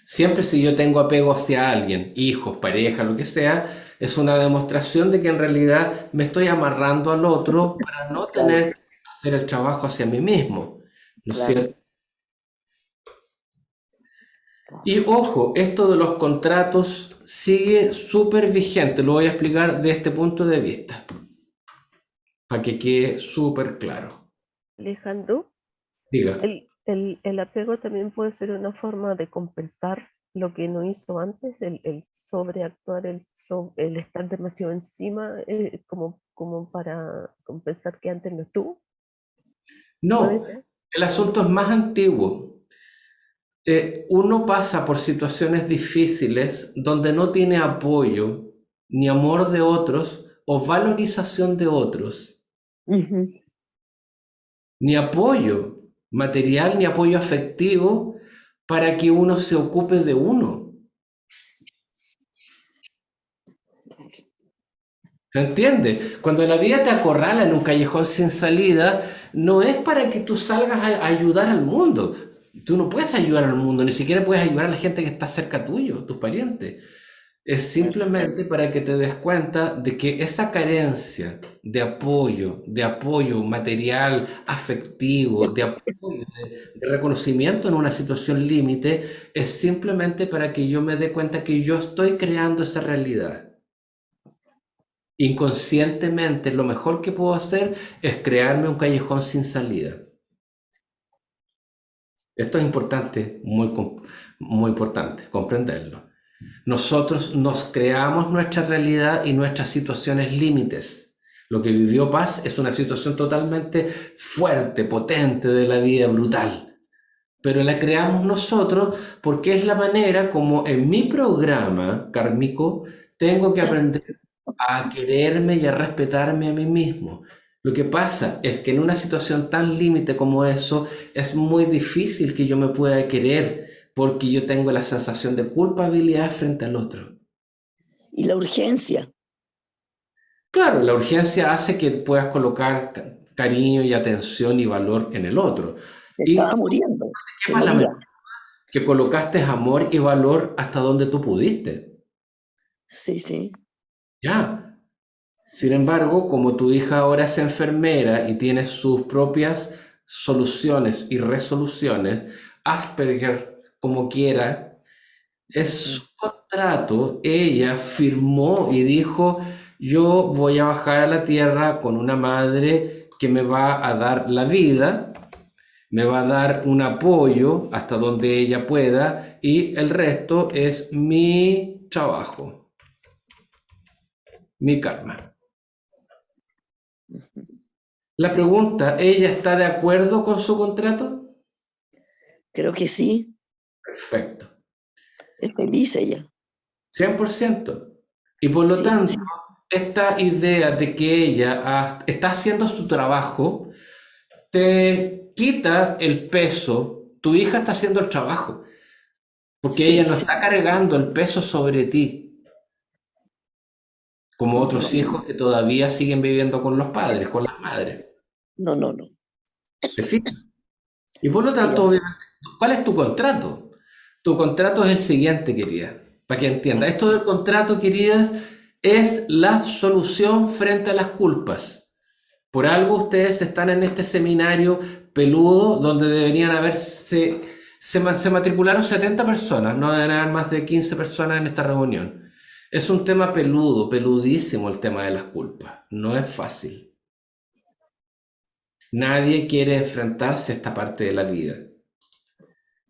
Siempre si yo tengo apego hacia alguien, hijos, pareja, lo que sea, es una demostración de que en realidad me estoy amarrando al otro para no Claro, tener que hacer el trabajo hacia mí mismo, ¿no es claro. cierto? Y ojo, esto de los contratos sigue súper vigente, lo voy a explicar de este punto de vista, para que quede súper claro. Alejandro, Diga. el apego también puede ser una forma de compensar lo que no hizo antes, el sobreactuar, el estar demasiado encima, como para compensar que antes no estuvo. ¿Puede No, ser? el asunto es más antiguo. Uno pasa por situaciones difíciles donde no tiene apoyo, ni amor de otros, o valorización de otros, Ujú, ni apoyo material, ni apoyo afectivo para que uno se ocupe de uno. ¿Se entiende? Cuando la vida te acorrala en un callejón sin salida, no es para que tú salgas a ayudar al mundo. Tú no puedes ayudar al mundo, ni siquiera puedes ayudar a la gente que está cerca tuyo, tus parientes. Es claro. simplemente para que te des cuenta de que esa carencia de apoyo material, afectivo, de apoyo, de reconocimiento en una situación límite, es simplemente para que yo me dé cuenta que yo estoy creando esa realidad. Inconscientemente, lo mejor que puedo hacer es crearme un callejón sin salida. Esto es importante, muy importante, comprenderlo. Nosotros nos creamos nuestra realidad y nuestras situaciones límites. Lo que vivió Paz es una situación totalmente fuerte, potente de la vida, brutal. Pero la creamos nosotros porque es la manera como en mi programa kármico tengo que aprender a quererme y a respetarme a mí mismo. Lo que pasa es que en una situación tan límite como eso, es muy difícil que yo me pueda querer porque yo tengo la sensación de culpabilidad frente al otro. Y la urgencia. Claro, la urgencia hace que puedas colocar cariño y atención y valor en el otro. Se Y estaba muriendo, qué se mala moría. manera que colocaste amor y valor hasta donde tú pudiste. Sí, sí, Ya. Sin sí. embargo, como tu hija ahora es enfermera y tiene sus propias soluciones y resoluciones, Asperger, como quiera, es su Ujú. contrato. Ella firmó y dijo, yo voy a bajar a la tierra con una madre que me va a dar la vida, me va a dar un apoyo hasta donde ella pueda y el resto es mi trabajo, mi karma. La pregunta, ¿ella está de acuerdo con su contrato? Creo que sí, Perfecto, es feliz ella. 100%. Y por lo Sí, tanto, sí. esta idea de que ella está haciendo su trabajo te quita el peso. Tu hija está haciendo el trabajo, porque ella no Sí, está cargando el peso sobre ti, como otros no, hijos que todavía siguen viviendo con los padres, con las madres. no, no, no. ¿Te fijas? Y por lo Ella, tanto, obviamente, ¿cuál es tu contrato? Tu contrato es el siguiente, querida, para que entienda. Esto del contrato, queridas, es la solución frente a las culpas. Por algo ustedes están en este seminario peludo donde deberían haberse, se matricularon 70 personas, no deben haber más de 15 personas en esta reunión. Es un tema peludo, peludísimo el tema de las culpas. No es fácil. Nadie quiere enfrentarse a esta parte de la vida.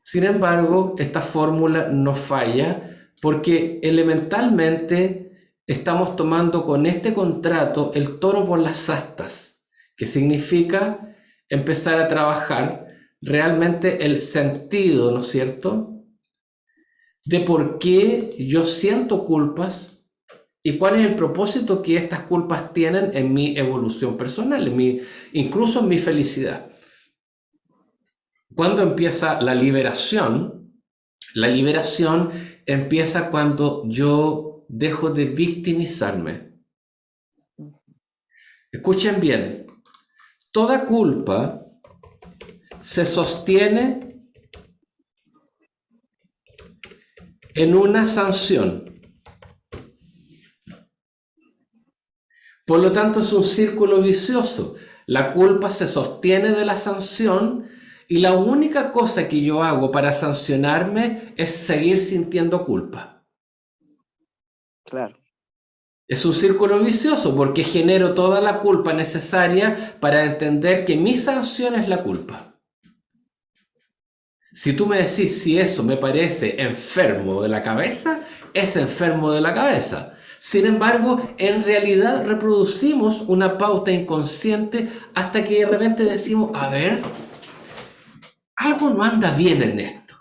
Sin embargo, esta fórmula no falla porque elementalmente estamos tomando con este contrato el toro por las astas, que significa empezar a trabajar realmente el sentido, ¿no es cierto?, de por qué yo siento culpas y cuál es el propósito que estas culpas tienen en mi evolución personal, incluso en mi felicidad. ¿Cuándo empieza la liberación? La liberación empieza cuando yo dejo de victimizarme. Escuchen bien, toda culpa se sostiene en una sanción. Por lo tanto, es un círculo vicioso. La culpa se sostiene de la sanción y la única cosa que yo hago para sancionarme es seguir sintiendo culpa. claro, Es un círculo vicioso porque genero toda la culpa necesaria para entender que mi sanción es la culpa. Si tú me decís si eso me parece enfermo de la cabeza, es enfermo de la cabeza. Sin embargo, en realidad reproducimos una pauta inconsciente hasta que de repente decimos, a ver, algo no anda bien en esto.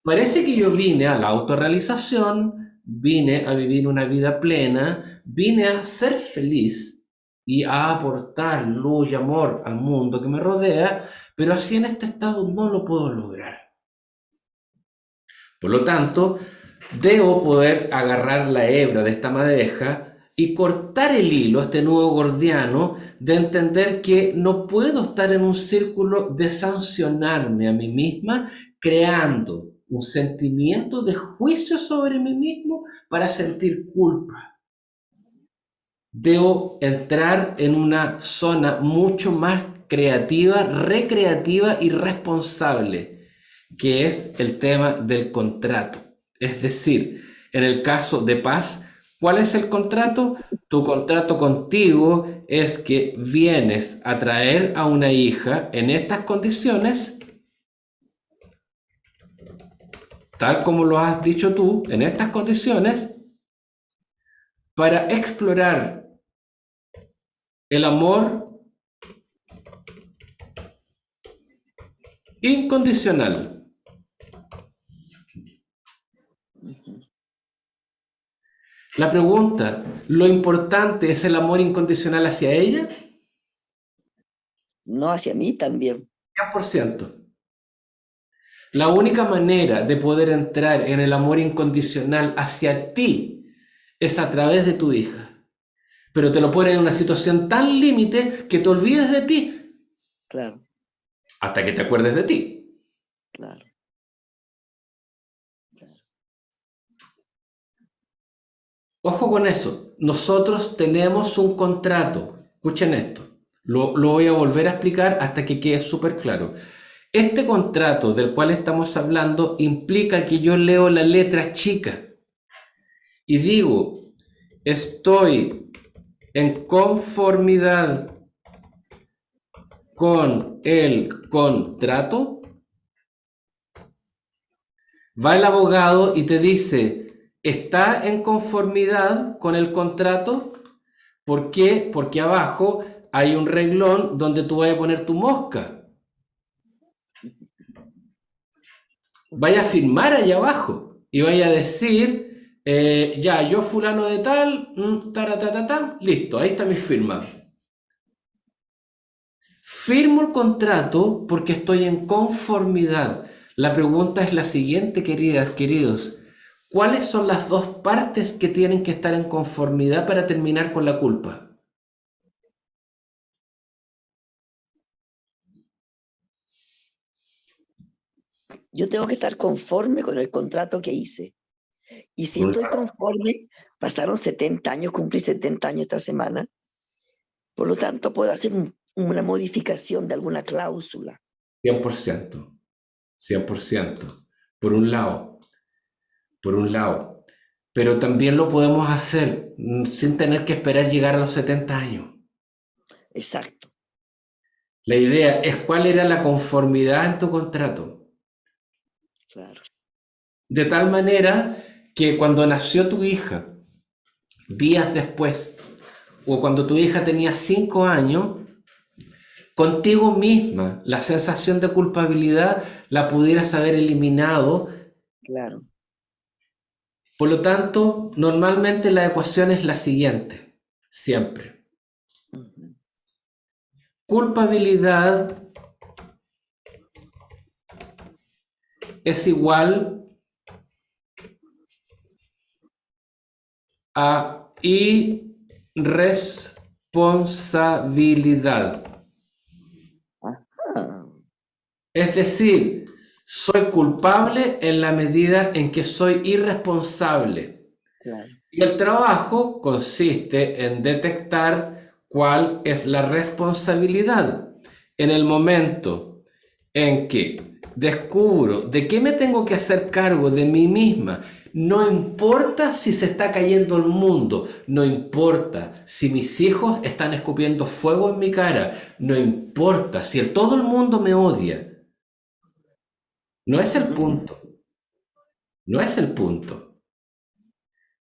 Parece que yo vine a la autorrealización, vine a vivir una vida plena, vine a ser feliz y a aportar luz y amor al mundo que me rodea, pero así en este estado no lo puedo lograr. Por lo tanto, debo poder agarrar la hebra de esta madeja y cortar el hilo, este nudo gordiano, de entender que no puedo estar en un círculo de sancionarme a mí misma, creando un sentimiento de juicio sobre mí mismo para sentir culpa. Debo entrar en una zona mucho más creativa, recreativa y responsable, que es el tema del contrato. Es decir, en el caso de paz, ¿cuál es el contrato? Tu contrato contigo es que vienes a traer a una hija en estas condiciones, tal como lo has dicho tú, en estas condiciones, para explorar el amor incondicional. La pregunta, ¿lo importante es el amor incondicional hacia ella? no hacia mí también. 100%. La única manera de poder entrar en el amor incondicional hacia ti es a través de tu hija. Pero te lo pone en una situación tan límite que te olvides de ti Claro, hasta que te acuerdes de ti. claro. Ojo con eso. Nosotros tenemos un contrato. Escuchen esto. Lo voy a volver a explicar hasta que quede súper claro. Este contrato del cual estamos hablando implica que yo leo la letra chica y digo, estoy en conformidad con el contrato. Va el abogado y te dice, ¿está en conformidad con el contrato? ¿Por qué? Porque abajo hay un reglón donde tú vas a poner tu mosca. Vaya a firmar allá abajo y vaya a decir, Ya, yo fulano de tal, taratatata, listo, ahí está mi firma. Firmo el contrato porque estoy en conformidad. La pregunta es la siguiente, queridos. ¿Cuáles son las dos partes que tienen que estar en conformidad para terminar con la culpa? Yo tengo que estar conforme con el contrato que hice. Y si Por un estoy lado, conforme, pasaron 70 años, cumplí 70 años esta semana, por lo tanto puedo hacer una modificación de alguna cláusula. 100%, 100%. Por un lado, por un lado. Pero también lo podemos hacer sin tener que esperar llegar a los 70 años. Exacto, La idea es cuál era la conformidad en tu contrato. claro. De tal manera que cuando nació tu hija, días después, o cuando tu hija tenía 5 años, contigo misma la sensación de culpabilidad la pudieras haber eliminado. Claro. Por lo tanto, normalmente la ecuación es la siguiente, siempre. Ujú. Culpabilidad es igual a irresponsabilidad. Ah, Es decir, soy culpable en la medida en que soy irresponsable. claro. Y el trabajo consiste en detectar cuál es la responsabilidad. En el momento en que descubro de qué me tengo que hacer cargo de mí misma, no importa si se está cayendo el mundo, no importa si mis hijos están escupiendo fuego en mi cara, no importa si todo el mundo me odia. No es el Ujú. punto, no es el punto.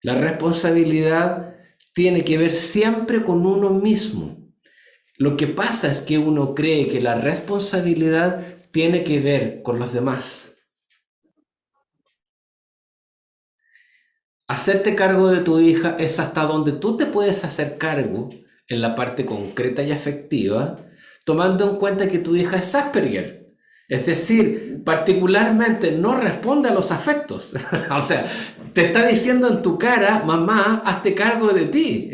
La responsabilidad tiene que ver siempre con uno mismo. Lo que pasa es que uno cree que la responsabilidad tiene que ver con los demás. Hacerte cargo de tu hija es hasta donde tú te puedes hacer cargo en la parte concreta y afectiva, tomando en cuenta que tu hija es Asperger. Es decir, particularmente no responde a los afectos. O sea, te está diciendo en tu cara, mamá, hazte cargo de ti.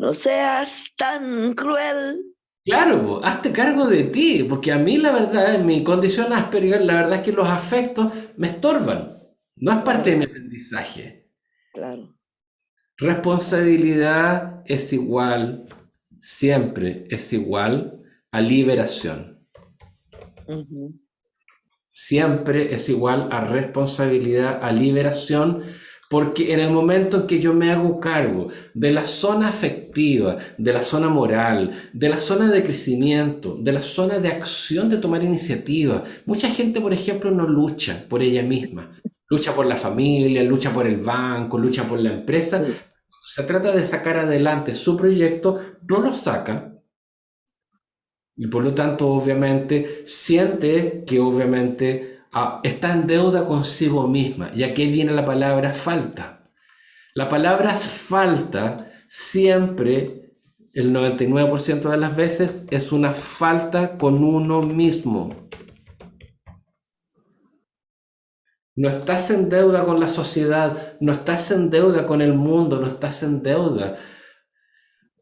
No seas tan cruel. Claro, po, hazte cargo de ti, porque a mí la verdad, en mi condición Asperger, la verdad es que los afectos me estorban. No es parte de mi Claro, aprendizaje. claro. Responsabilidad es igual, siempre es igual a liberación. Ujú. Siempre es igual a responsabilidad, a liberación, porque en el momento en que yo me hago cargo de la zona afectiva, de la zona moral, de la zona de crecimiento, de la zona de acción, de tomar iniciativa, mucha gente, por ejemplo, no lucha por ella misma. Lucha por la familia, lucha por el banco, lucha por la empresa. Sí, Se trata de sacar adelante su proyecto, no lo saca y por lo tanto obviamente siente que obviamente está en deuda consigo misma. Y aquí viene la palabra falta. La palabra falta siempre, el 99% de las veces, es una falta con uno mismo. No estás en deuda con la sociedad, no estás en deuda con el mundo, no estás en deuda.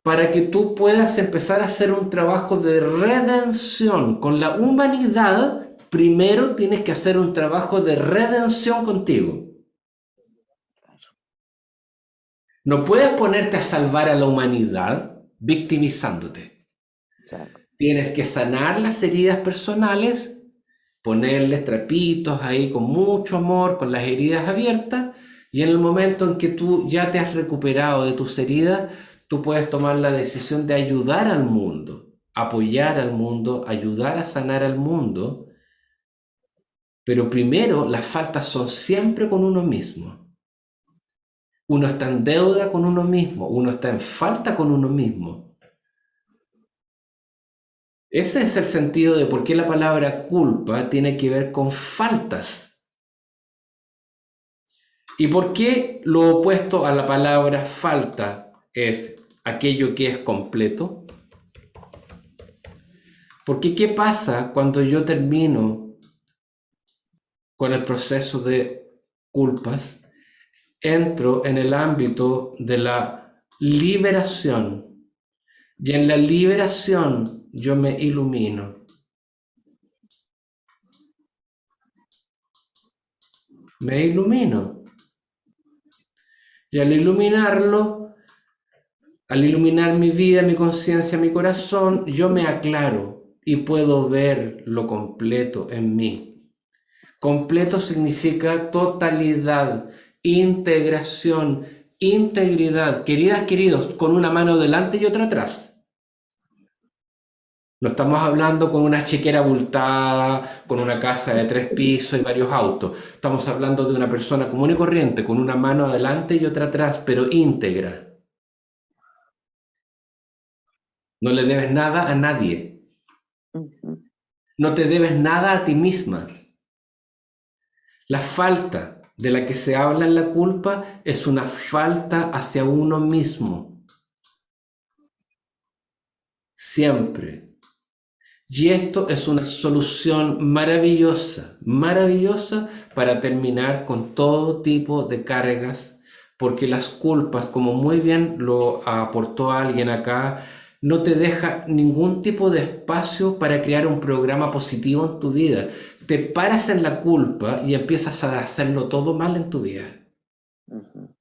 Para que tú puedas empezar a hacer un trabajo de redención con la humanidad, primero tienes que hacer un trabajo de redención contigo. No puedes ponerte a salvar a la humanidad victimizándote. claro. Tienes que sanar las heridas personales, ponerles trapitos ahí con mucho amor, con las heridas abiertas, y en el momento en que tú ya te has recuperado de tus heridas, tú puedes tomar la decisión de ayudar al mundo, apoyar al mundo, ayudar a sanar al mundo, pero primero las faltas son siempre con uno mismo. Uno está en deuda con uno mismo, uno está en falta con uno mismo. Ese es el sentido de por qué la palabra culpa tiene que ver con faltas. ¿Y por qué lo opuesto a la palabra falta es aquello que es completo? Porque ¿qué pasa cuando yo termino con el proceso de culpas? Entro en el ámbito de la liberación. Y en la liberación yo me ilumino. Me ilumino. Y al iluminarlo, al iluminar mi vida, mi conciencia, mi corazón, yo me aclaro y puedo ver lo completo en mí. Completo significa totalidad, integración, integridad. Queridas, queridos, con una mano delante y otra atrás. No estamos hablando con una chequera abultada, con una casa de 3 pisos y varios autos. Estamos hablando de una persona común y corriente, con una mano adelante y otra atrás, pero íntegra. No le debes nada a nadie. Ujú. No te debes nada a ti misma. La falta de la que se habla en la culpa es una falta hacia uno mismo. Siempre. Y esto es una solución maravillosa, maravillosa para terminar con todo tipo de cargas, porque las culpas, como muy bien lo aportó alguien acá, no te deja ningún tipo de espacio para crear un programa positivo en tu vida. Te paras en la culpa y empiezas a hacerlo todo mal en tu vida. Ujú.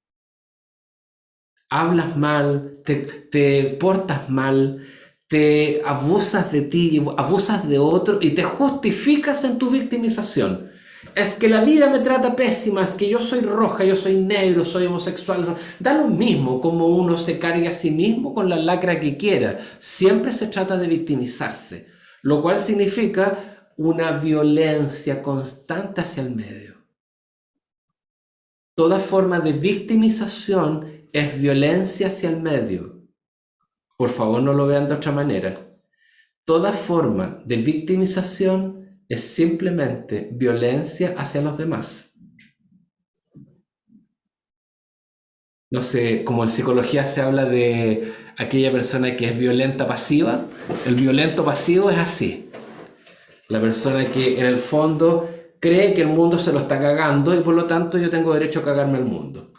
Hablas mal, te portas mal, te abusas de ti, abusas de otro y te justificas en tu victimización. Es que la vida me trata pésima, es que yo soy roja, yo soy negro, soy homosexual. Da lo mismo como uno se cargue a sí mismo con la lacra que quiera. Siempre se trata de victimizarse, lo cual significa una violencia constante hacia el medio. Toda forma de victimización es violencia hacia el medio. Por favor, no lo vean de otra manera. Toda forma de victimización es simplemente violencia hacia los demás. No sé, como en psicología se habla de aquella persona que es violenta pasiva. El violento pasivo es así. La persona que en el fondo cree que el mundo se lo está cagando y por lo tanto yo tengo derecho a cagarme el mundo.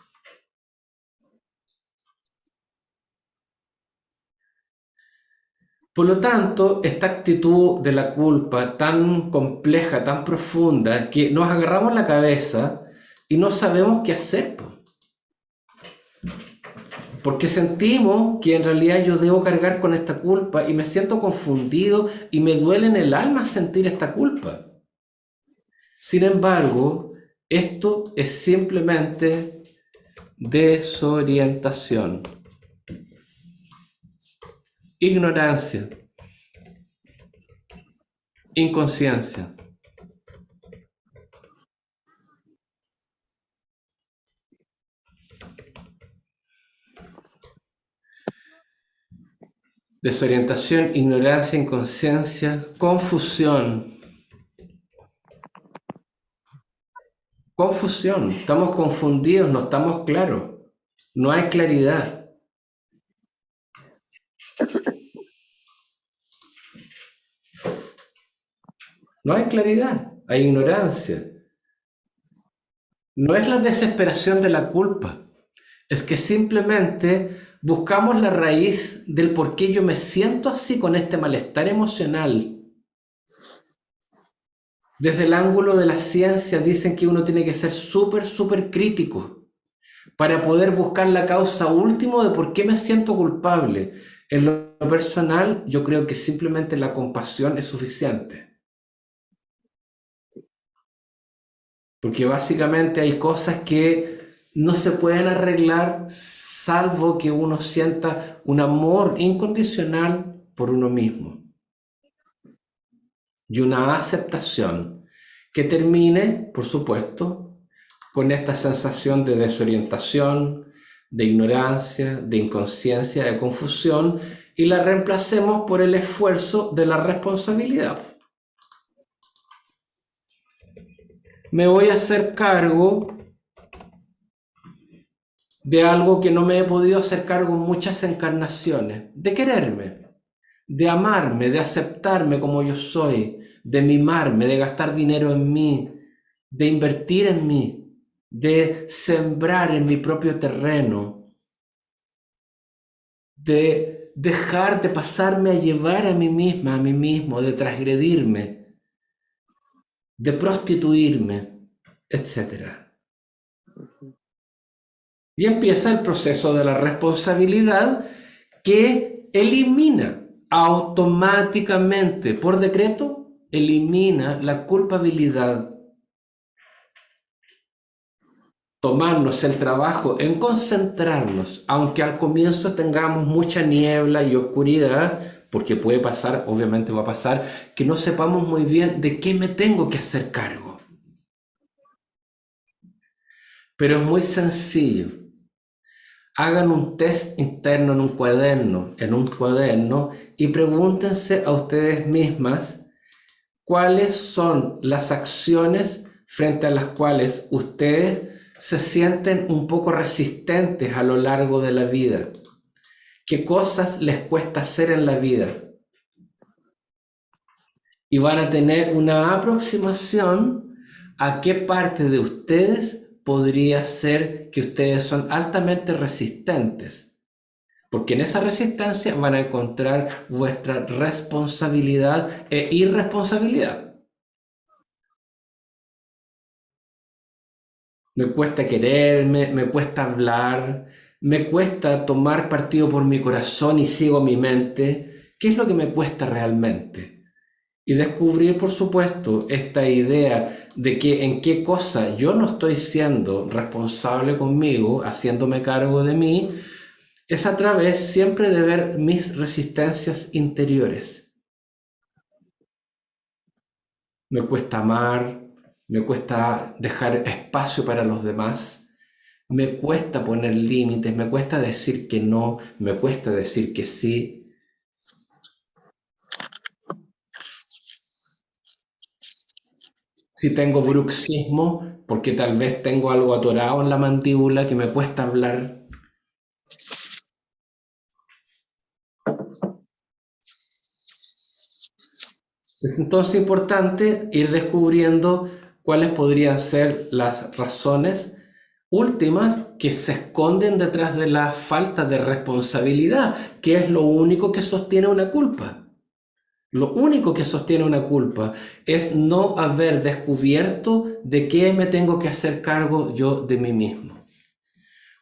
Por lo tanto, esta actitud de la culpa tan compleja, tan profunda, que nos agarramos la cabeza y no sabemos qué hacer, po. Porque sentimos que en realidad yo debo cargar con esta culpa y me siento confundido y me duele en el alma sentir esta culpa. Sin embargo, esto es simplemente desorientación, ignorancia, inconsciencia. Desorientación, ignorancia, inconsciencia, confusión. Confusión, estamos confundidos, no estamos claros, no hay claridad. No hay claridad, hay ignorancia. No es la desesperación de la culpa, es que simplemente buscamos la raíz del por qué yo me siento así con este malestar emocional. Desde el ángulo de la ciencia dicen que uno tiene que ser súper crítico para poder buscar la causa última de por qué me siento culpable. En lo personal, yo creo que simplemente la compasión es suficiente. Porque básicamente hay cosas que no se pueden arreglar salvo que uno sienta un amor incondicional por uno mismo y una aceptación que termine, por supuesto, con esta sensación de desorientación, de ignorancia, de inconsciencia, de confusión y la reemplacemos por el esfuerzo de la responsabilidad. Me voy a hacer cargo de algo que no me he podido hacer cargo en muchas encarnaciones, de quererme, de amarme, de aceptarme como yo soy, de mimarme, de gastar dinero en mí, de invertir en mí, de sembrar en mi propio terreno, de dejar de pasarme a llevar a mí misma, a mí mismo, de transgredirme, de prostituirme, etc. Y empieza el proceso de la responsabilidad que elimina automáticamente, por decreto, elimina la culpabilidad. Tomarnos el trabajo en concentrarnos, aunque al comienzo tengamos mucha niebla y oscuridad, porque puede pasar, obviamente va a pasar, que no sepamos muy bien de qué me tengo que hacer cargo. Pero es muy sencillo. Hagan un test interno en un cuaderno, y pregúntense a ustedes mismas cuáles son las acciones frente a las cuales ustedes se sienten un poco resistentes a lo largo de la vida. ¿Qué cosas les cuesta hacer en la vida? Y van a tener una aproximación a qué parte de ustedes podría ser que ustedes son altamente resistentes. Porque en esa resistencia van a encontrar vuestra responsabilidad e irresponsabilidad. Me cuesta quererme, me cuesta hablar, me cuesta tomar partido por mi corazón y sigo mi mente. ¿Qué es lo que me cuesta realmente? Y descubrir, por supuesto, esta idea de que en qué cosa yo no estoy siendo responsable conmigo, haciéndome cargo de mí, es a través siempre de ver mis resistencias interiores. Me cuesta amar, me cuesta dejar espacio para los demás, me cuesta poner límites, me cuesta decir que no, me cuesta decir que sí. Si tengo bruxismo, porque tal vez tengo algo atorado en la mandíbula que me cuesta hablar. Es entonces importante ir descubriendo cuáles podrían ser las razones últimas que se esconden detrás de la falta de responsabilidad, que es lo único que sostiene una culpa. Lo único que sostiene una culpa es no haber descubierto de qué me tengo que hacer cargo yo de mí mismo.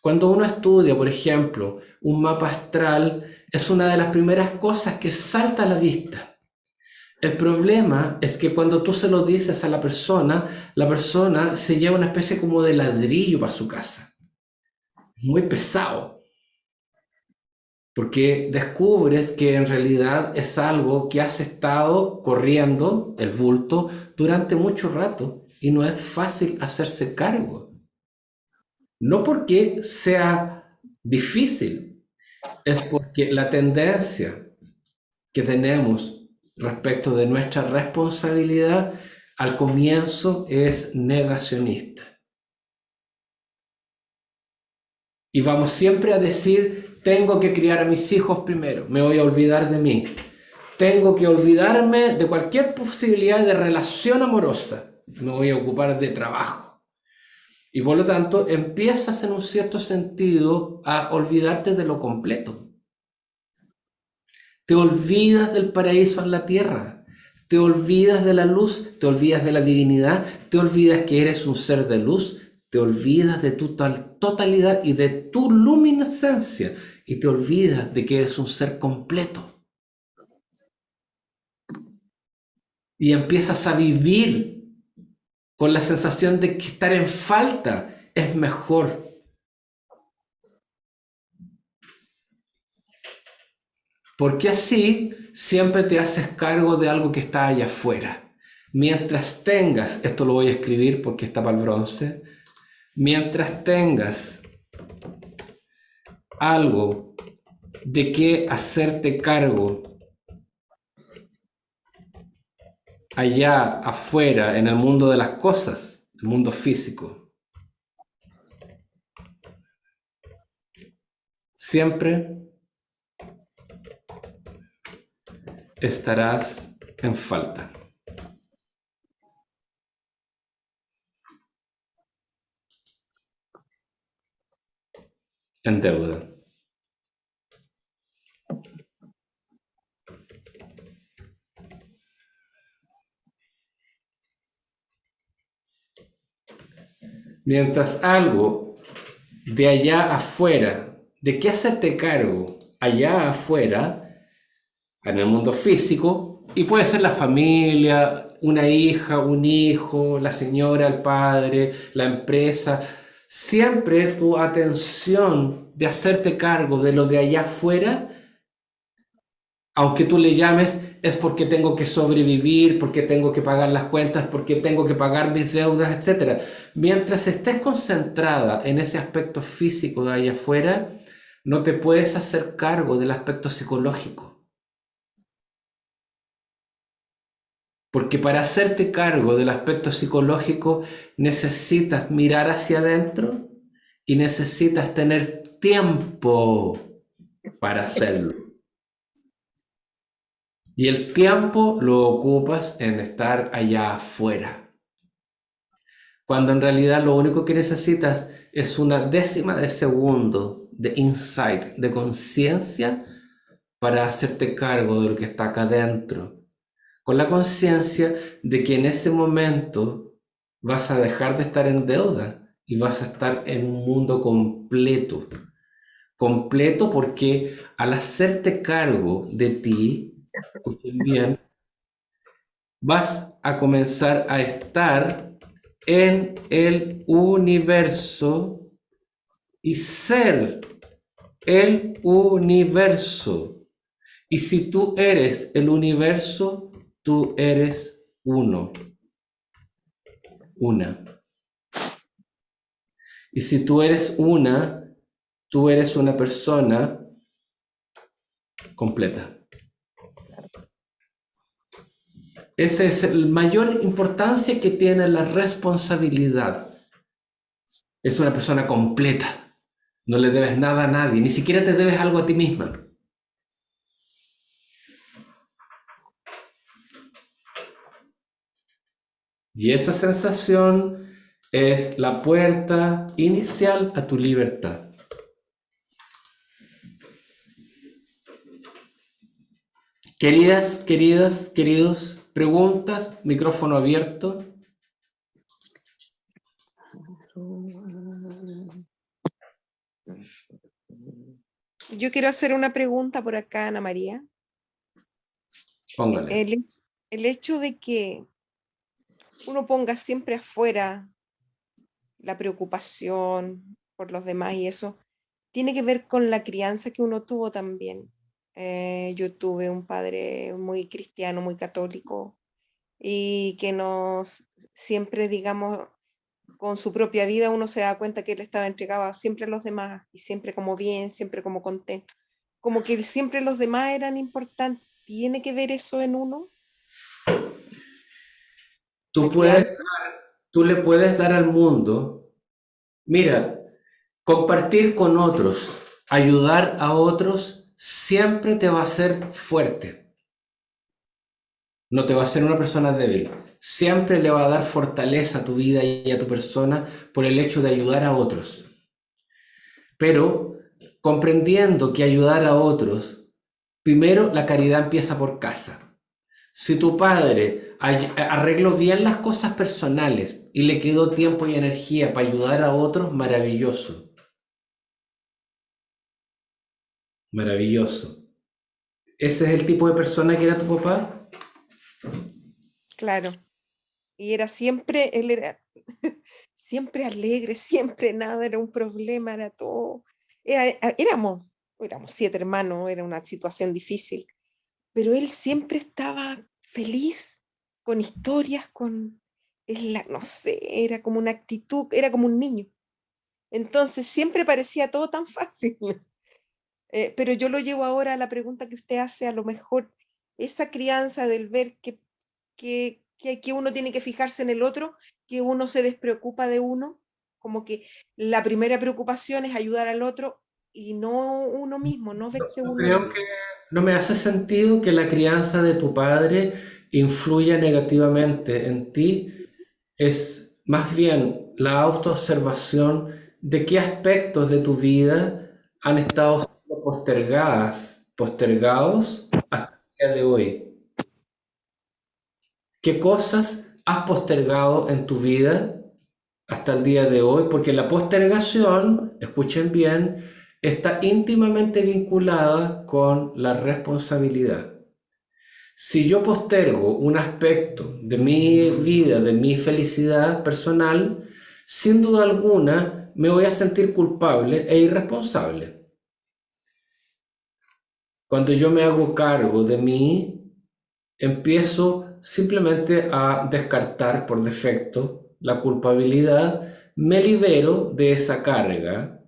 Cuando uno estudia, por ejemplo, un mapa astral, es una de las primeras cosas que salta a la vista. El problema es que cuando tú se lo dices a la persona se lleva una especie como de ladrillo para su casa. Es muy pesado, porque descubres que en realidad es algo que has estado corriendo, el bulto, durante mucho rato, y no es fácil hacerse cargo. No porque sea difícil, es porque la tendencia que tenemos respecto de nuestra responsabilidad al comienzo es negacionista. Y vamos siempre a decir, tengo que criar a mis hijos primero, me voy a olvidar de mí. Tengo que olvidarme de cualquier posibilidad de relación amorosa, me voy a ocupar de trabajo. Y por lo tanto, empiezas en un cierto sentido a olvidarte de lo completo. Te olvidas del paraíso en la tierra, te olvidas de la luz, te olvidas de la divinidad, te olvidas que eres un ser de luz, te olvidas de tu totalidad y de tu luminiscencia, y te olvidas de que eres un ser completo. Y empiezas a vivir con la sensación de que estar en falta es mejor. Porque así siempre te haces cargo de algo que está allá afuera. Mientras tengas, esto lo voy a escribir porque está para el bronce, mientras tengas algo de qué hacerte cargo allá afuera en el mundo de las cosas, el mundo físico, siempre estarás en falta. En deuda. Mientras algo de allá afuera, ¿de qué hacerte cargo allá afuera, en el mundo físico? Y puede ser la familia, una hija, un hijo, la señora, el padre, la empresa. Siempre tu atención de hacerte cargo de lo de allá afuera, aunque tú le llames, es porque tengo que sobrevivir, porque tengo que pagar las cuentas, porque tengo que pagar mis deudas, etc. Mientras estés concentrada en ese aspecto físico de allá afuera, no te puedes hacer cargo del aspecto psicológico. Porque para hacerte cargo del aspecto psicológico necesitas mirar hacia adentro y necesitas tener tiempo para hacerlo. Y el tiempo lo ocupas en estar allá afuera. Cuando en realidad lo único que necesitas es una décima de segundo de insight, de conciencia, para hacerte cargo de lo que está acá adentro. Con la conciencia de que en ese momento vas a dejar de estar en deuda y vas a estar en un mundo completo. Completo porque al hacerte cargo de ti, escuchen bien, vas a comenzar a estar en el universo y ser el universo. Y si tú eres el universo, tú eres uno, una. Y si tú eres una persona completa. Esa es la mayor importancia que tiene la responsabilidad. Es una persona completa. No le debes nada a nadie, ni siquiera te debes algo a ti misma. Y esa sensación es la puerta inicial a tu libertad. Queridas, queridos, preguntas, micrófono abierto. Yo quiero hacer una pregunta por acá, Ana María. Póngale. El hecho de que uno ponga siempre afuera la preocupación por los demás y eso, tiene que ver con la crianza que uno tuvo también. Yo tuve un padre muy cristiano, muy católico, y que nos siempre, digamos, con su propia vida uno se da cuenta que él estaba entregado siempre a los demás y siempre como bien, siempre como contento. Como que siempre los demás eran importantes. ¿Tiene que ver eso en uno? La crianza. Tú le puedes dar al mundo, mira, compartir con otros, ayudar a otros, siempre te va a hacer fuerte. No te va a hacer una persona débil. Siempre le va a dar fortaleza a tu vida y a tu persona por el hecho de ayudar a otros. Pero comprendiendo que ayudar a otros, primero la caridad empieza por casa. Si tu padre arregló bien las cosas personales y le quedó tiempo y energía para ayudar a otros, maravilloso. Maravilloso. ¿Ese es el tipo de persona que era tu papá? Claro. Y era siempre, él era siempre alegre, siempre nada era un problema, era todo. Éramos 7 hermanos, era una situación difícil, pero él siempre estaba feliz, con historias, no sé, era como una actitud, era como un niño. Entonces siempre parecía todo tan fácil. Pero yo lo llevo ahora a la pregunta que usted hace, a lo mejor esa crianza del ver que uno tiene que fijarse en el otro, que uno se despreocupa de uno, como que la primera preocupación es ayudar al otro y no uno mismo, no verse Yo uno creo mismo. que no me hace sentido que la crianza de tu padre influya negativamente en ti. Es más bien la autoobservación de qué aspectos de tu vida han estado siendo postergados hasta el día de hoy. ¿Qué cosas has postergado en tu vida hasta el día de hoy? Porque la postergación, escuchen bien, está íntimamente vinculada con la responsabilidad. Si yo postergo un aspecto de mi vida, de mi felicidad personal, sin duda alguna me voy a sentir culpable e irresponsable. Cuando yo me hago cargo de mí, empiezo simplemente a descartar por defecto la culpabilidad, me libero de esa carga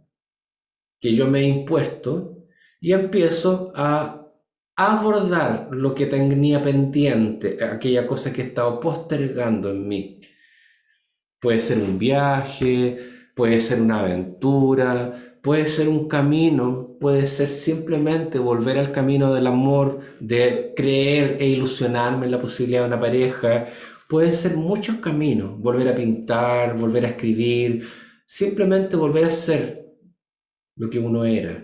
que yo me he impuesto y empiezo a abordar lo que tenía pendiente, aquella cosa que he estado postergando en mí. Puede ser un viaje, puede ser una aventura, puede ser un camino, puede ser simplemente volver al camino del amor, de creer e ilusionarme en la posibilidad de una pareja. Puede ser muchos caminos, volver a pintar, volver a escribir, simplemente volver a ser lo que uno era.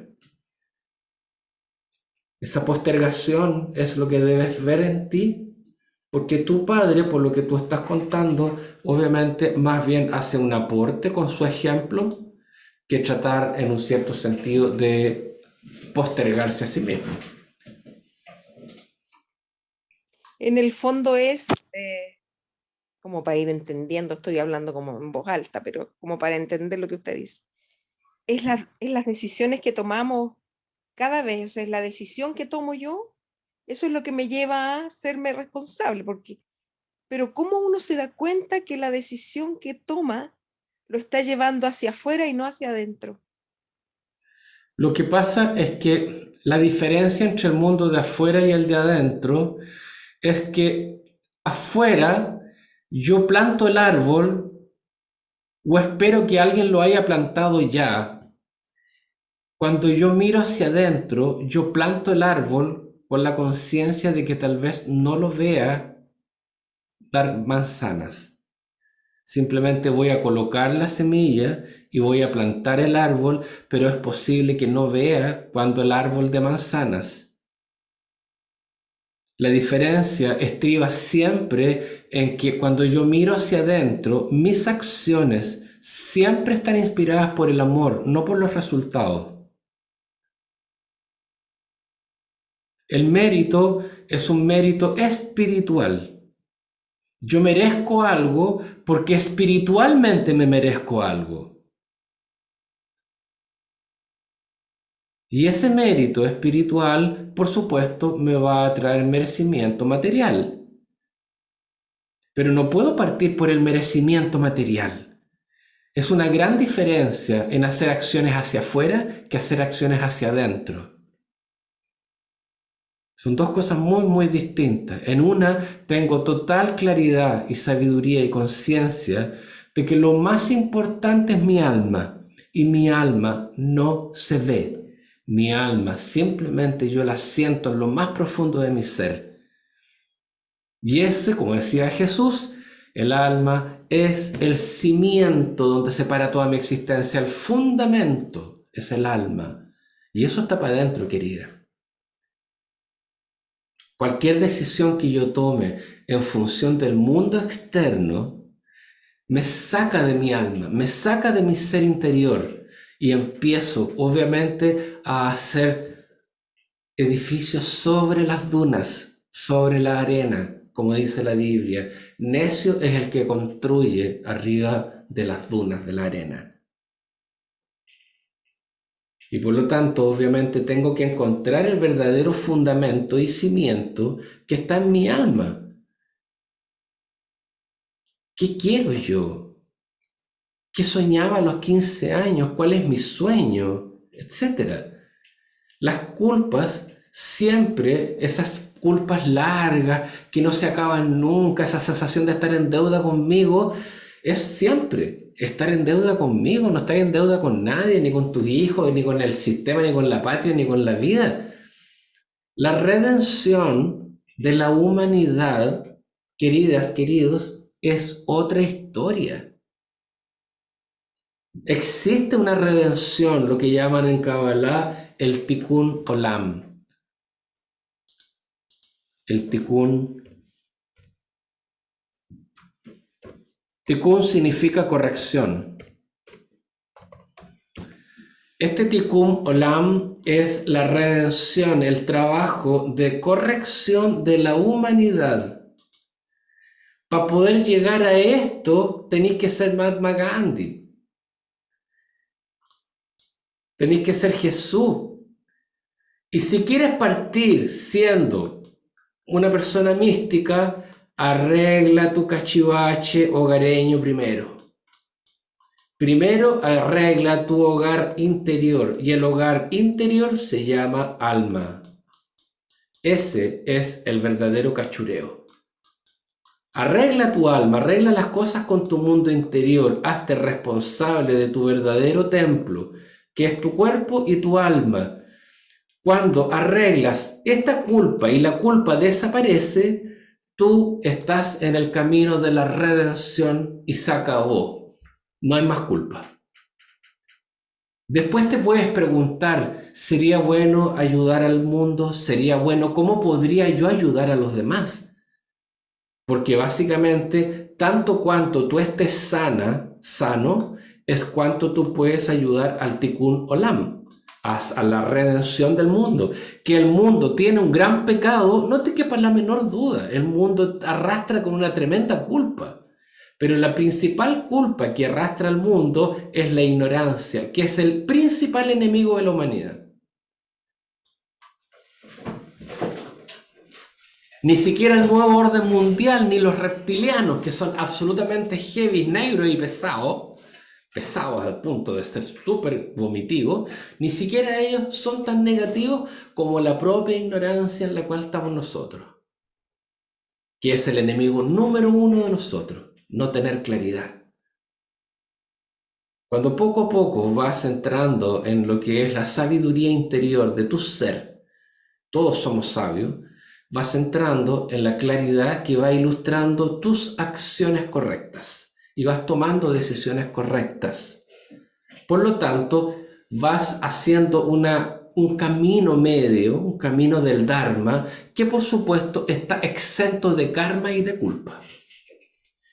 Esa postergación es lo que debes ver en ti, porque tu padre, por lo que tú estás contando, obviamente más bien hace un aporte con su ejemplo que tratar en un cierto sentido de postergarse a sí mismo. En el fondo es, como para ir entendiendo, estoy hablando como en voz alta, pero como para entender lo que usted dice, es las decisiones que tomamos cada vez, o sea, es la decisión que tomo yo, eso es lo que me lleva a serme responsable, pero ¿cómo uno se da cuenta que la decisión que toma lo está llevando hacia afuera y no hacia adentro? Lo que pasa es que la diferencia entre el mundo de afuera y el de adentro es que afuera yo planto el árbol o espero que alguien lo haya plantado ya. Cuando yo miro hacia adentro, yo planto el árbol con la conciencia de que tal vez no lo vea dar manzanas. Simplemente voy a colocar la semilla y voy a plantar el árbol, pero es posible que no vea cuando el árbol dé manzanas. La diferencia estriba siempre en que cuando yo miro hacia adentro, mis acciones siempre están inspiradas por el amor, no por los resultados. El mérito es un mérito espiritual. Yo merezco algo porque espiritualmente me merezco algo. Y ese mérito espiritual, por supuesto, me va a traer merecimiento material. Pero no puedo partir por el merecimiento material. Es una gran diferencia en hacer acciones hacia afuera que hacer acciones hacia adentro. Son dos cosas muy, muy distintas. En una tengo total claridad y sabiduría y conciencia de que lo más importante es mi alma. Y mi alma no se ve. Mi alma simplemente yo la siento en lo más profundo de mi ser. Y ese, como decía Jesús, el alma es el cimiento donde se para toda mi existencia. El fundamento es el alma. Y eso está para adentro, querida. Cualquier decisión que yo tome en función del mundo externo me saca de mi alma, me saca de mi ser interior y empiezo obviamente a hacer edificios sobre las dunas, sobre la arena, como dice la Biblia. Necio es el que construye arriba de las dunas de la arena. Y por lo tanto, obviamente, tengo que encontrar el verdadero fundamento y cimiento que está en mi alma. ¿Qué quiero yo? ¿Qué soñaba a los 15 años? ¿Cuál es mi sueño? Etcétera. Las culpas siempre, esas culpas largas que no se acaban nunca, esa sensación de estar en deuda conmigo, es siempre estar en deuda conmigo, no estás en deuda con nadie, ni con tus hijos, ni con el sistema, ni con la patria, ni con la vida. La redención de la humanidad, queridas, queridos, es otra historia. Existe una redención, lo que llaman en Kabbalah el Tikkun Olam. El Tikkun significa corrección. Este Tikkun Olam es la redención, el trabajo de corrección de la humanidad. Para poder llegar a esto, tenéis que ser Mahatma Gandhi. Tenéis que ser Jesús. Y si quieres partir siendo una persona mística, arregla tu cachivache hogareño primero. Primero arregla tu hogar interior, y el hogar interior se llama alma. Ese es el verdadero cachureo. Arregla tu alma, arregla las cosas con tu mundo interior, hazte responsable de tu verdadero templo, que es tu cuerpo y tu alma. Cuando arreglas esta culpa y la culpa desaparece, tú estás en el camino de la redención y se acabó. No hay más culpa. Después te puedes preguntar, ¿sería bueno ayudar al mundo? ¿Sería bueno? ¿Cómo podría yo ayudar a los demás? Porque básicamente, tanto cuanto tú estés sano, es cuanto tú puedes ayudar al Tikkun Olam, a la redención del mundo. Que el mundo tiene un gran pecado, no te quepa la menor duda. El mundo arrastra con una tremenda culpa. Pero la principal culpa que arrastra al mundo es la ignorancia, que es el principal enemigo de la humanidad. Ni siquiera el nuevo orden mundial, ni los reptilianos, que son absolutamente heavy, negros y pesados al punto de ser súper vomitivos, ni siquiera ellos son tan negativos como la propia ignorancia en la cual estamos nosotros, que es el enemigo número uno de nosotros, no tener claridad. Cuando poco a poco vas entrando en lo que es la sabiduría interior de tu ser, todos somos sabios, vas entrando en la claridad que va ilustrando tus acciones correctas y vas tomando decisiones correctas. Por lo tanto, vas haciendo un camino medio, un camino del Dharma, que por supuesto está exento de karma y de culpa.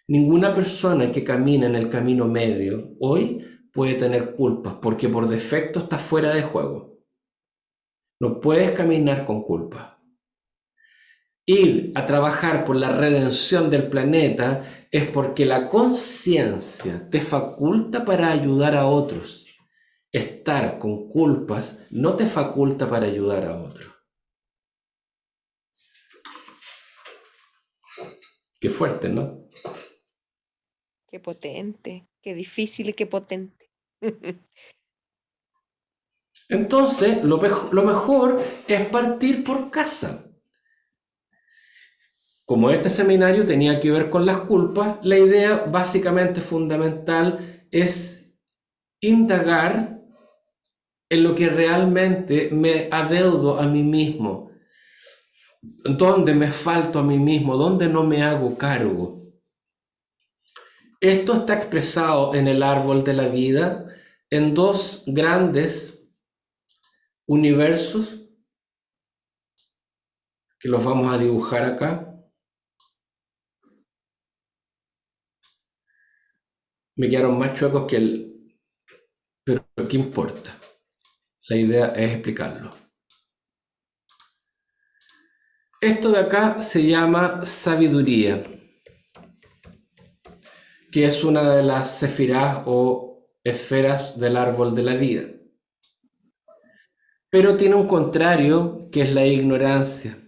Ninguna persona que camina en el camino medio hoy puede tener culpas, porque por defecto está fuera de juego. No puedes caminar con culpa. Ir a trabajar por la redención del planeta es porque la conciencia te faculta para ayudar a otros. Estar con culpas no te faculta para ayudar a otros. Qué fuerte, ¿no? Qué potente, qué difícil y qué potente. Entonces, lo mejor es partir por casa. Como este seminario tenía que ver con las culpas, la idea básicamente fundamental es indagar en lo que realmente me adeudo a mí mismo, dónde me falto a mí mismo, dónde no me hago cargo. Esto está expresado en el árbol de la vida en dos grandes universos que los vamos a dibujar acá. Me quedaron más chuecos que el... Pero ¿qué importa? La idea es explicarlo. Esto de acá se llama sabiduría, que es una de las sefirás o esferas del árbol de la vida. Pero tiene un contrario, que es la ignorancia.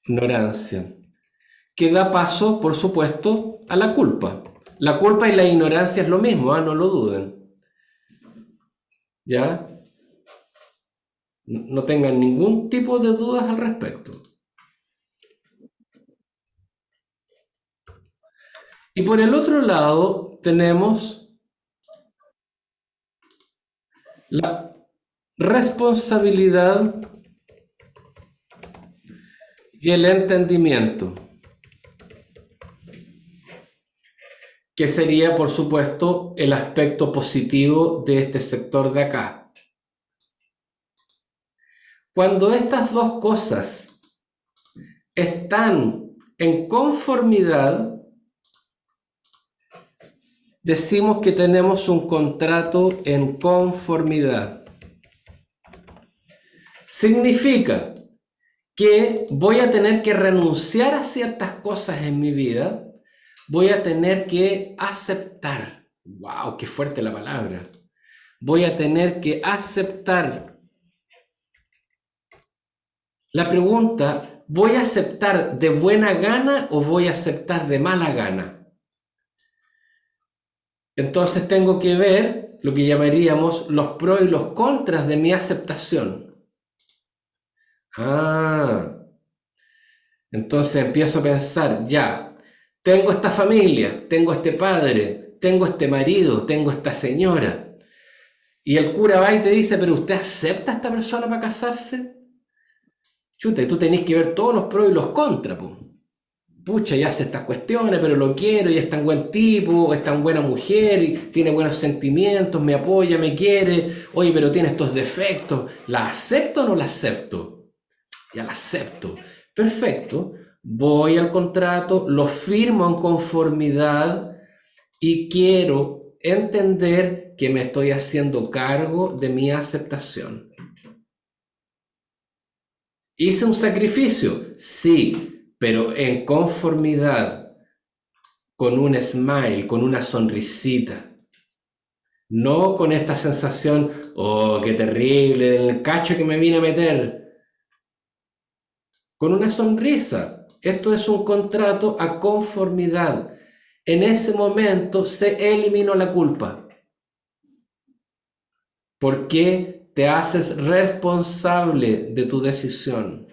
Ignorancia, que da paso, por supuesto, a la culpa. La culpa y la ignorancia es lo mismo, no lo duden. ¿Ya? No tengan ningún tipo de dudas al respecto. Y por el otro lado tenemos la responsabilidad y el entendimiento, que sería, por supuesto, el aspecto positivo de este sector de acá. Cuando estas dos cosas están en conformidad, decimos que tenemos un contrato en conformidad. Significa que voy a tener que renunciar a ciertas cosas en mi vida, voy a tener que aceptar. ¡Wow! ¡Qué fuerte la palabra! Voy a tener que aceptar. La pregunta, ¿voy a aceptar de buena gana o voy a aceptar de mala gana? Entonces tengo que ver lo que llamaríamos los pros y los contras de mi aceptación. Entonces empiezo a pensar, ya, tengo esta familia, tengo este padre, tengo este marido, tengo esta señora. Y el cura va y te dice, pero ¿usted acepta a esta persona para casarse? Chuta, y tú tenés que ver todos los pros y los contras, po. Pucha, ya hace estas cuestiones, pero lo quiero y es tan buen tipo, es tan buena mujer y tiene buenos sentimientos, me apoya, me quiere. Oye, pero tiene estos defectos. ¿La acepto o no la acepto? Ya la acepto. Perfecto. Voy al contrato, lo firmo en conformidad y quiero entender que me estoy haciendo cargo de mi aceptación. ¿Hice un sacrificio? Sí, pero en conformidad, con un smile, con una sonrisita. No con esta sensación, oh, qué terrible, del cacho que me vine a meter. Con una sonrisa. Esto es un contrato a conformidad. En ese momento se eliminó la culpa. Porque te haces responsable de tu decisión.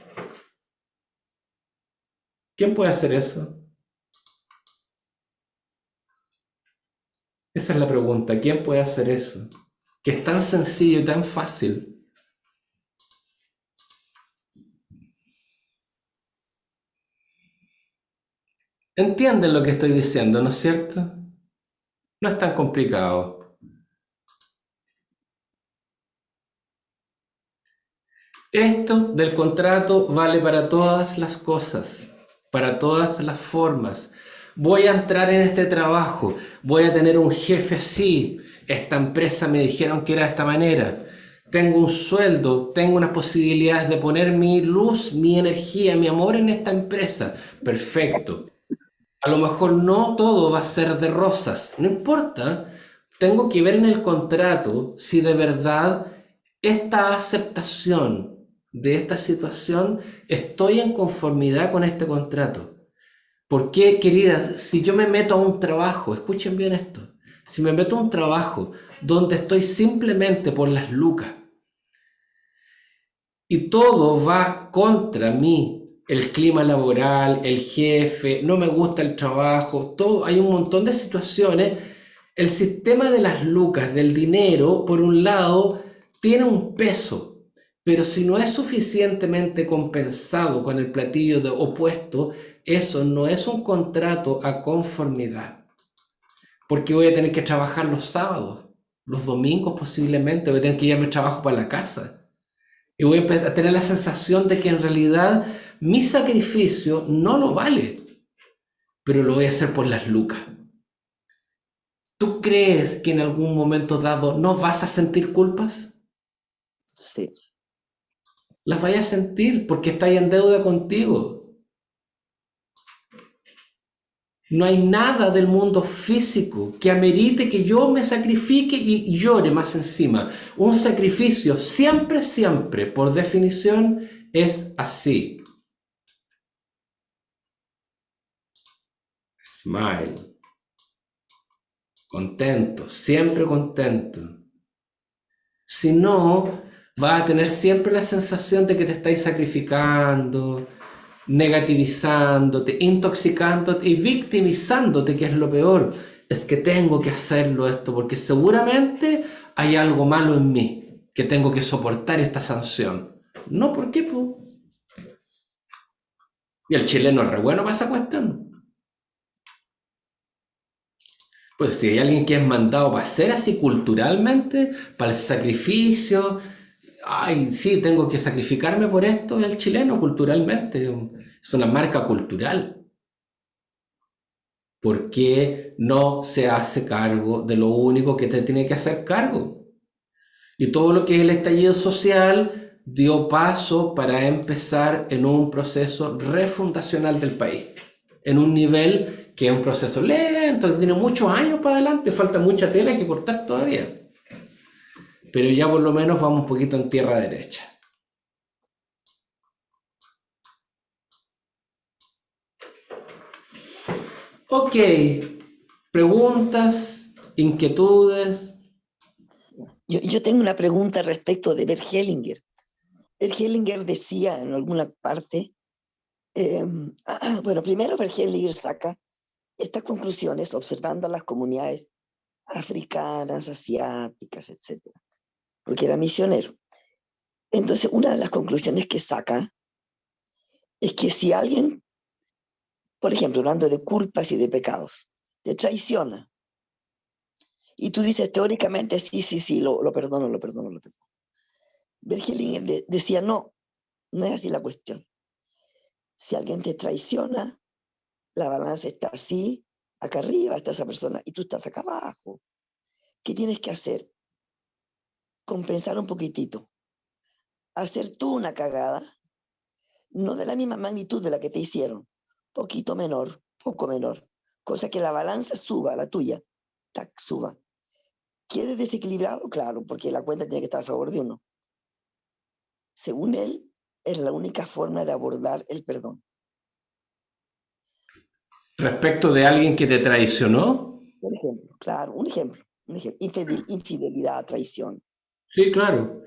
¿Quién puede hacer eso? Esa es la pregunta. ¿Quién puede hacer eso? Que es tan sencillo y tan fácil. ¿Entienden lo que estoy diciendo, no es cierto? No es tan complicado. Esto del contrato vale para todas las cosas, para todas las formas. Voy a entrar en este trabajo, voy a tener un jefe así, esta empresa me dijeron que era de esta manera, tengo un sueldo, tengo unas posibilidades de poner mi luz, mi energía, mi amor en esta empresa. Perfecto. A lo mejor no todo va a ser de rosas, no importa. Tengo que ver en el contrato si de verdad esta aceptación de esta situación estoy en conformidad con este contrato. Porque, queridas, si yo me meto a un trabajo, escuchen bien esto, si me meto a un trabajo donde estoy simplemente por las lucas y todo va contra mí, el clima laboral, el jefe, no me gusta el trabajo, todo, hay un montón de situaciones. El sistema de las lucas, del dinero, por un lado, tiene un peso, pero si no es suficientemente compensado con el platillo de opuesto, eso no es un contrato a conformidad. Porque voy a tener que trabajar los sábados, los domingos posiblemente, voy a tener que ir a mi trabajo para la casa. Y voy a empezar a tener la sensación de que en realidad mi sacrificio no lo vale, pero lo voy a hacer por las lucas. ¿Tú crees que en algún momento dado no vas a sentir culpas? Sí. Las vayas a sentir porque estás en deuda contigo. No hay nada del mundo físico que amerite que yo me sacrifique y llore más encima. Un sacrificio siempre, siempre, por definición, es así. Smile. Contento, siempre contento. Si no, vas a tener siempre la sensación de que te estáis sacrificando, negativizándote, intoxicándote y victimizándote, que es lo peor. Es que tengo que hacerlo esto porque seguramente hay algo malo en mí, que tengo que soportar esta sanción. No, ¿por qué? Po? Y el chileno es re bueno para esa cuestión. Pues si hay alguien que es mandado para ser así culturalmente, para el sacrificio, ay, sí, tengo que sacrificarme por esto, es el chileno culturalmente. Es una marca cultural. ¿Por qué no se hace cargo de lo único que te tiene que hacer cargo? Y todo lo que es el estallido social dio paso para empezar en un proceso refundacional del país, en un nivel que es un proceso lento, que tiene muchos años para adelante, falta mucha tela que cortar todavía. Pero ya por lo menos vamos un poquito en tierra derecha. Ok, preguntas, inquietudes. Yo tengo una pregunta respecto de Bert Hellinger. Bert Hellinger decía en alguna parte, bueno, primero Bert Hellinger saca estas conclusiones observando a las comunidades africanas, asiáticas, etcétera, porque era misionero. Entonces, una de las conclusiones que saca es que si alguien, por ejemplo, hablando de culpas y de pecados, te traiciona, y tú dices teóricamente, sí, lo perdono. Bert Hellinger decía, no es así la cuestión. Si alguien te traiciona, la balanza está así, acá arriba está esa persona, y tú estás acá abajo. ¿Qué tienes que hacer? Compensar un poquitito. Hacer tú una cagada, no de la misma magnitud de la que te hicieron, poco menor, cosa que la balanza suba, la tuya, tac, suba. ¿Quede desequilibrado? Claro, porque la cuenta tiene que estar a favor de uno. Según él, es la única forma de abordar el perdón. Respecto de alguien que te traicionó. Un ejemplo, claro, un ejemplo. Infidelidad, traición. Sí, claro.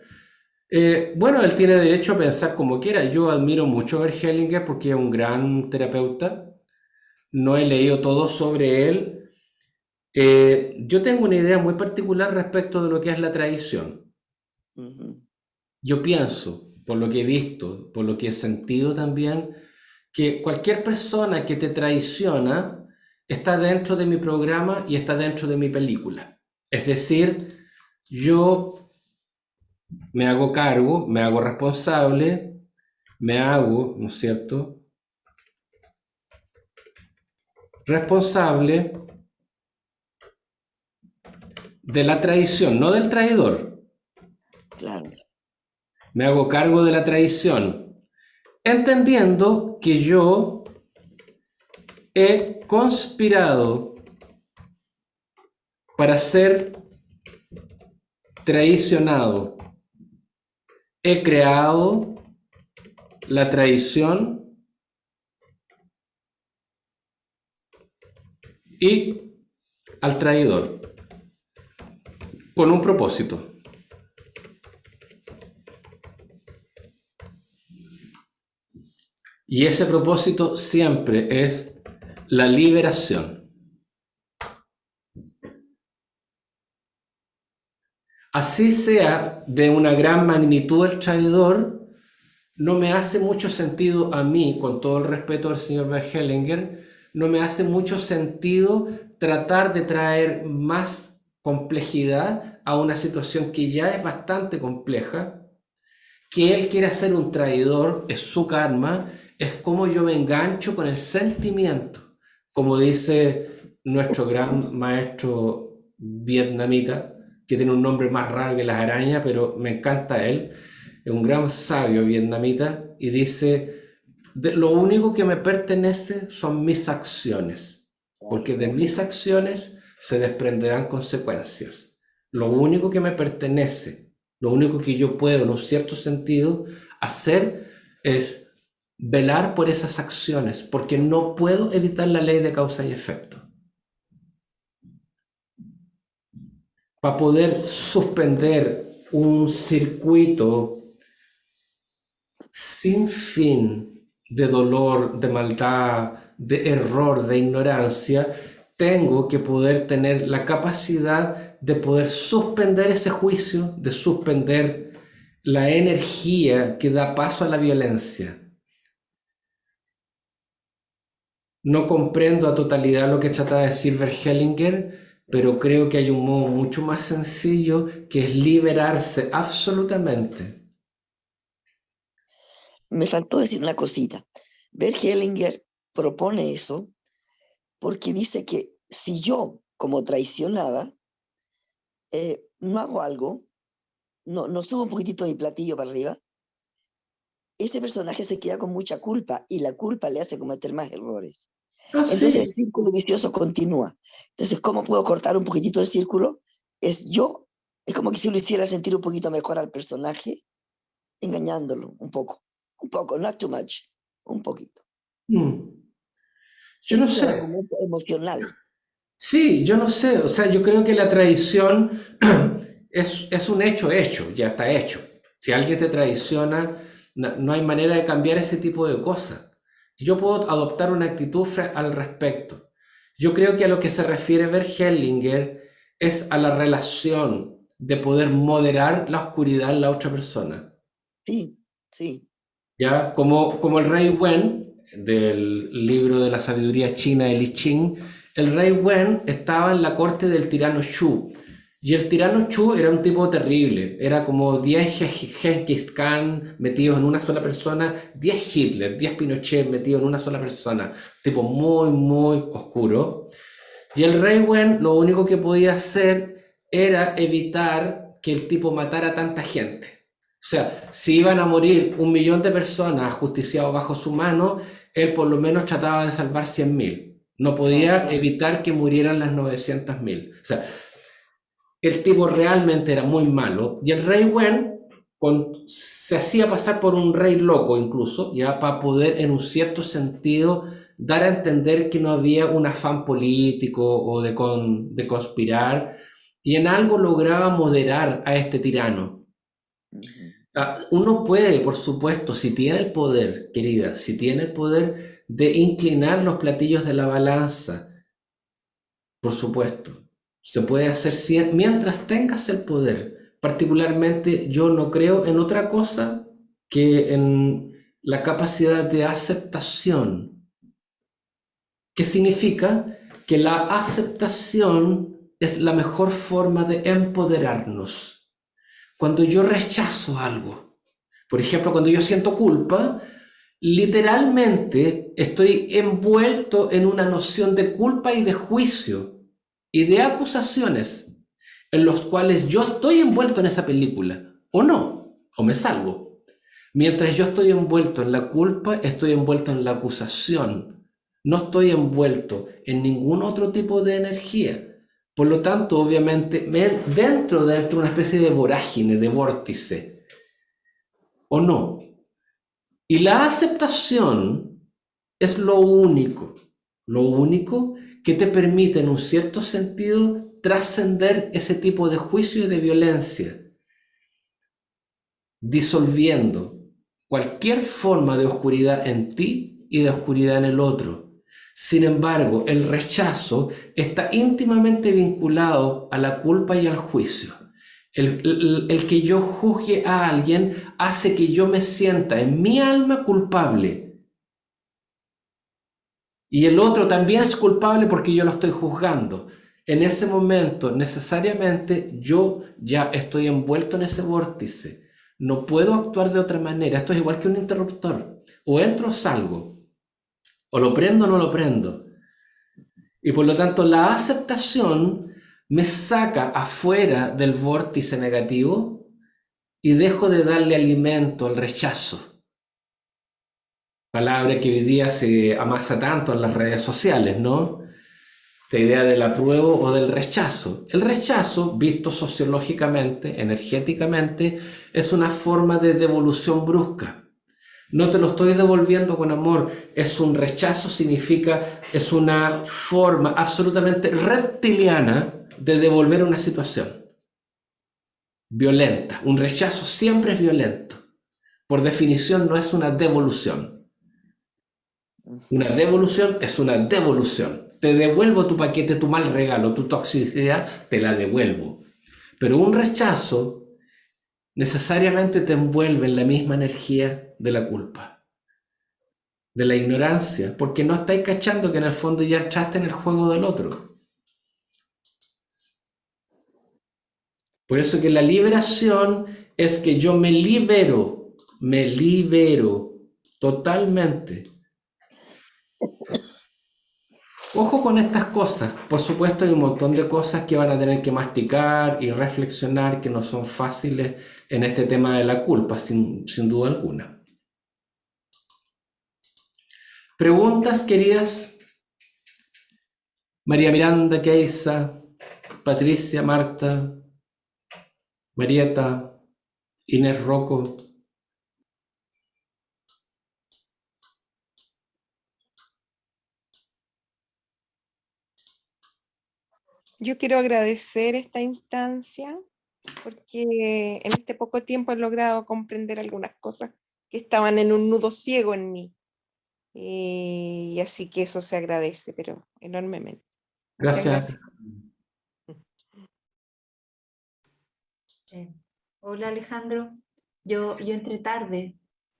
Bueno, él tiene derecho a pensar como quiera. Yo admiro mucho a Bert Hellinger porque es un gran terapeuta. No he leído todo sobre él. Yo tengo una idea muy particular respecto de lo que es la traición. Uh-huh. Yo pienso, por lo que he visto, por lo que he sentido también, que cualquier persona que te traiciona está dentro de mi programa y está dentro de mi película. Es decir, yo me hago cargo, me hago responsable, me hago, ¿no es cierto?, responsable de la traición, no del traidor. Claro. Me hago cargo de la traición, entendiendo que yo he conspirado para ser traicionado. He creado la traición y al traidor con un propósito. Y ese propósito siempre es la liberación. Así sea de una gran magnitud el traidor, no me hace mucho sentido a mí, con todo el respeto al señor Bert Hellinger, no me hace mucho sentido tratar de traer más complejidad a una situación que ya es bastante compleja. Que él quiera ser un traidor es su karma, es como yo me engancho con el sentimiento, como dice nuestro gran maestro vietnamita, que tiene un nombre más raro que las arañas, pero me encanta él, es un gran sabio vietnamita, y dice, lo único que me pertenece son mis acciones, porque de mis acciones se desprenderán consecuencias. Lo único que me pertenece, lo único que yo puedo, en un cierto sentido, hacer es velar por esas acciones, porque no puedo evitar la ley de causa y efecto. Para poder suspender un circuito sin fin de dolor, de maldad, de error, de ignorancia, tengo que poder tener la capacidad de poder suspender ese juicio, de suspender la energía que da paso a la violencia. No comprendo a totalidad lo que trata de decir Verhellinger, pero creo que hay un modo mucho más sencillo que es liberarse absolutamente. Me faltó decir una cosita. Bert Hellinger propone eso porque dice que si yo, como traicionada, no hago algo, no subo un poquitito mi platillo para arriba, ese personaje se queda con mucha culpa y la culpa le hace cometer más errores. Ah, Entonces el sí. círculo vicioso continúa. Entonces, ¿cómo puedo cortar un poquitito el círculo? Es como que si lo hiciera sentir un poquito mejor al personaje, engañándolo un poco, not too much, un poquito. Yo no Ese es el sé. argumento emocional. Sí, yo no sé. O sea, yo creo que la traición es un hecho, ya está hecho. Si alguien te traiciona, no hay manera de cambiar ese tipo de cosas. Yo puedo adoptar una actitud al respecto. Yo creo que a lo que se refiere Bert Hellinger es a la relación de poder moderar la oscuridad en la otra persona. Sí, sí. ¿Ya? Como el rey Wen, del libro de la sabiduría china de Li Ching, el rey Wen estaba en la corte del tirano Shu. Y el tirano Shu era un tipo terrible, era como 10 Genghis Khan metidos en una sola persona, 10 Hitler, 10 Pinochet metidos en una sola persona, tipo muy, muy oscuro. Y el rey Wen lo único que podía hacer era evitar que el tipo matara a tanta gente. O sea, si iban a morir 1 millón de personas ajusticiados bajo su mano, él por lo menos trataba de salvar 100.000. No podía evitar que murieran las 900.000. O sea, el tipo realmente era muy malo. Y el rey Wen se hacía pasar por un rey loco incluso, ya para poder en un cierto sentido dar a entender que no había un afán político o de conspirar. Y en algo lograba moderar a este tirano. Uno puede, por supuesto, si tiene el poder, querida, si tiene el poder de inclinar los platillos de la balanza, por supuesto, se puede hacer mientras tengas el poder. Particularmente, yo no creo en otra cosa que en la capacidad de aceptación, que significa que la aceptación es la mejor forma de empoderarnos. Cuando yo rechazo algo, por ejemplo, cuando yo siento culpa, literalmente estoy envuelto en una noción de culpa y de juicio y de acusaciones en los cuales yo estoy envuelto en esa película, o no, o me salgo. Mientras yo estoy envuelto en la culpa, estoy envuelto en la acusación. No estoy envuelto en ningún otro tipo de energía. Por lo tanto, obviamente, dentro de una especie de vorágine, de vórtice, ¿o no? Y la aceptación es lo único que te permite en un cierto sentido trascender ese tipo de juicio y de violencia, disolviendo cualquier forma de oscuridad en ti y de oscuridad en el otro. Sin embargo, el rechazo está íntimamente vinculado a la culpa y al juicio. El que yo juzgue a alguien hace que yo me sienta en mi alma culpable. Y el otro también es culpable porque yo lo estoy juzgando. En ese momento, necesariamente, yo ya estoy envuelto en ese vórtice. No puedo actuar de otra manera. Esto es igual que un interruptor. O entro o salgo. O lo prendo o no lo prendo. Y por lo tanto, la aceptación me saca afuera del vórtice negativo y dejo de darle alimento al rechazo. Palabra que hoy día se amasa tanto en las redes sociales, ¿no? Esta idea del apruebo o del rechazo. El rechazo, visto sociológicamente, energéticamente, es una forma de devolución brusca. No te lo estoy devolviendo con amor, es un rechazo, es una forma absolutamente reptiliana de devolver una situación violenta. Un rechazo siempre es violento. Por definición no es una devolución. Una devolución es una devolución. Te devuelvo tu paquete, tu mal regalo, tu toxicidad, te la devuelvo. Pero un rechazo necesariamente te envuelve en la misma energía de la culpa, de la ignorancia, porque no estáis cachando que en el fondo ya entraste en el juego del otro. Por eso que la liberación es que yo me libero totalmente. Ojo con estas cosas. Por supuesto hay un montón de cosas que van a tener que masticar y reflexionar que no son fáciles en este tema de la culpa, sin duda alguna. ¿Preguntas, queridas? María Miranda, Keisa, Patricia, Marta, Marieta, Inés Rocco. Yo quiero agradecer esta instancia porque en este poco tiempo he logrado comprender algunas cosas que estaban en un nudo ciego en mí. Y así que eso se agradece, pero enormemente. Muchas Gracias. Hola Alejandro, yo entré tarde,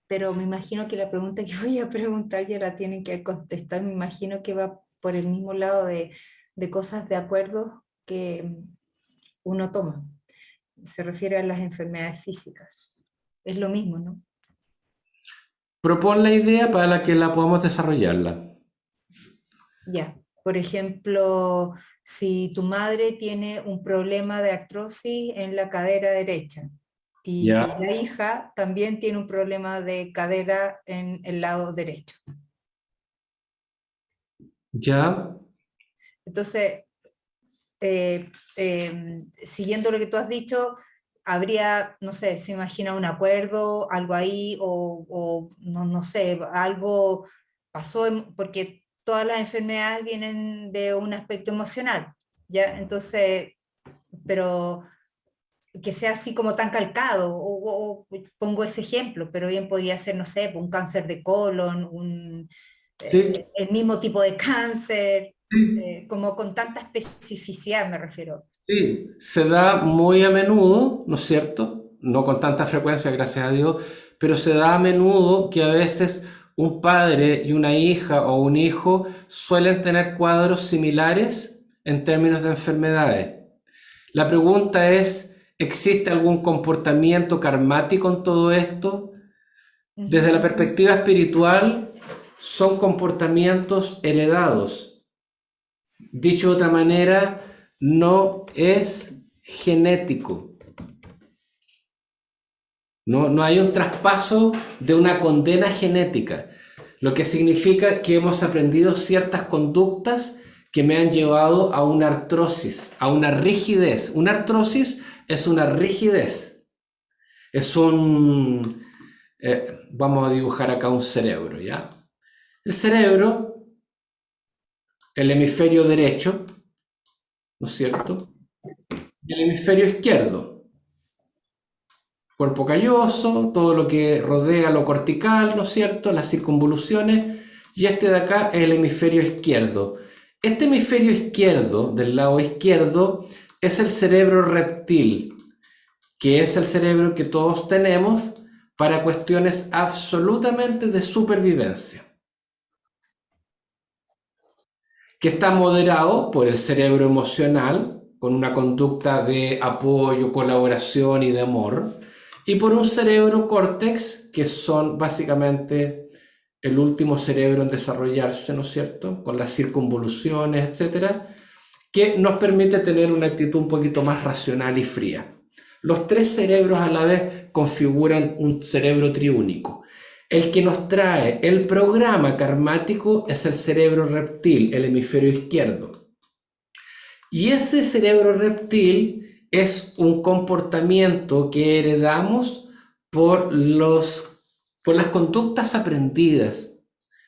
pero me imagino que la pregunta que voy a preguntar ya la tienen que contestar. Me imagino que va por el mismo lado de cosas de acuerdos que uno toma. Se refiere a las enfermedades físicas. Es lo mismo, ¿no? Propon la idea para que la podamos desarrollarla. Ya, por ejemplo, si tu madre tiene un problema de artrosis en la cadera derecha y Ya. la hija también tiene un problema de cadera en el lado derecho. Ya. Entonces, siguiendo lo que tú has dicho, habría, no sé, se imagina un acuerdo, algo ahí, o no sé, algo pasó, porque todas las enfermedades vienen de un aspecto emocional, ¿ya? Entonces, pero que sea así como tan calcado, o pongo ese ejemplo, pero bien podría ser, no sé, un cáncer de colon, Sí. el mismo tipo de cáncer, como con tanta especificidad me refiero. Sí, se da muy a menudo, ¿no es cierto? No con tanta frecuencia, gracias a Dios, pero se da a menudo que a veces un padre y una hija o un hijo suelen tener cuadros similares en términos de enfermedades. La pregunta es, ¿existe algún comportamiento karmático en todo esto? Desde la perspectiva espiritual, son comportamientos heredados. Dicho de otra manera, no es genético. No hay un traspaso de una condena genética, lo que significa que hemos aprendido ciertas conductas que me han llevado a una artrosis, a una rigidez. Una artrosis es una rigidez. Es un... vamos a dibujar acá un cerebro, ¿ya? El cerebro, el hemisferio derecho, ¿no es cierto? Y el hemisferio izquierdo, cuerpo calloso, todo lo que rodea lo cortical, ¿no es cierto? Las circunvoluciones, y este de acá es el hemisferio izquierdo. Este hemisferio izquierdo, del lado izquierdo, es el cerebro reptil, que es el cerebro que todos tenemos para cuestiones absolutamente de supervivencia, que está moderado por el cerebro emocional, con una conducta de apoyo, colaboración y de amor, y por un cerebro córtex, que son básicamente el último cerebro en desarrollarse, ¿no es cierto?, con las circunvoluciones, etcétera, que nos permite tener una actitud un poquito más racional y fría. Los tres cerebros a la vez configuran un cerebro triúnico. El que nos trae el programa karmático es el cerebro reptil, el hemisferio izquierdo. Y ese cerebro reptil es un comportamiento que heredamos por las conductas aprendidas,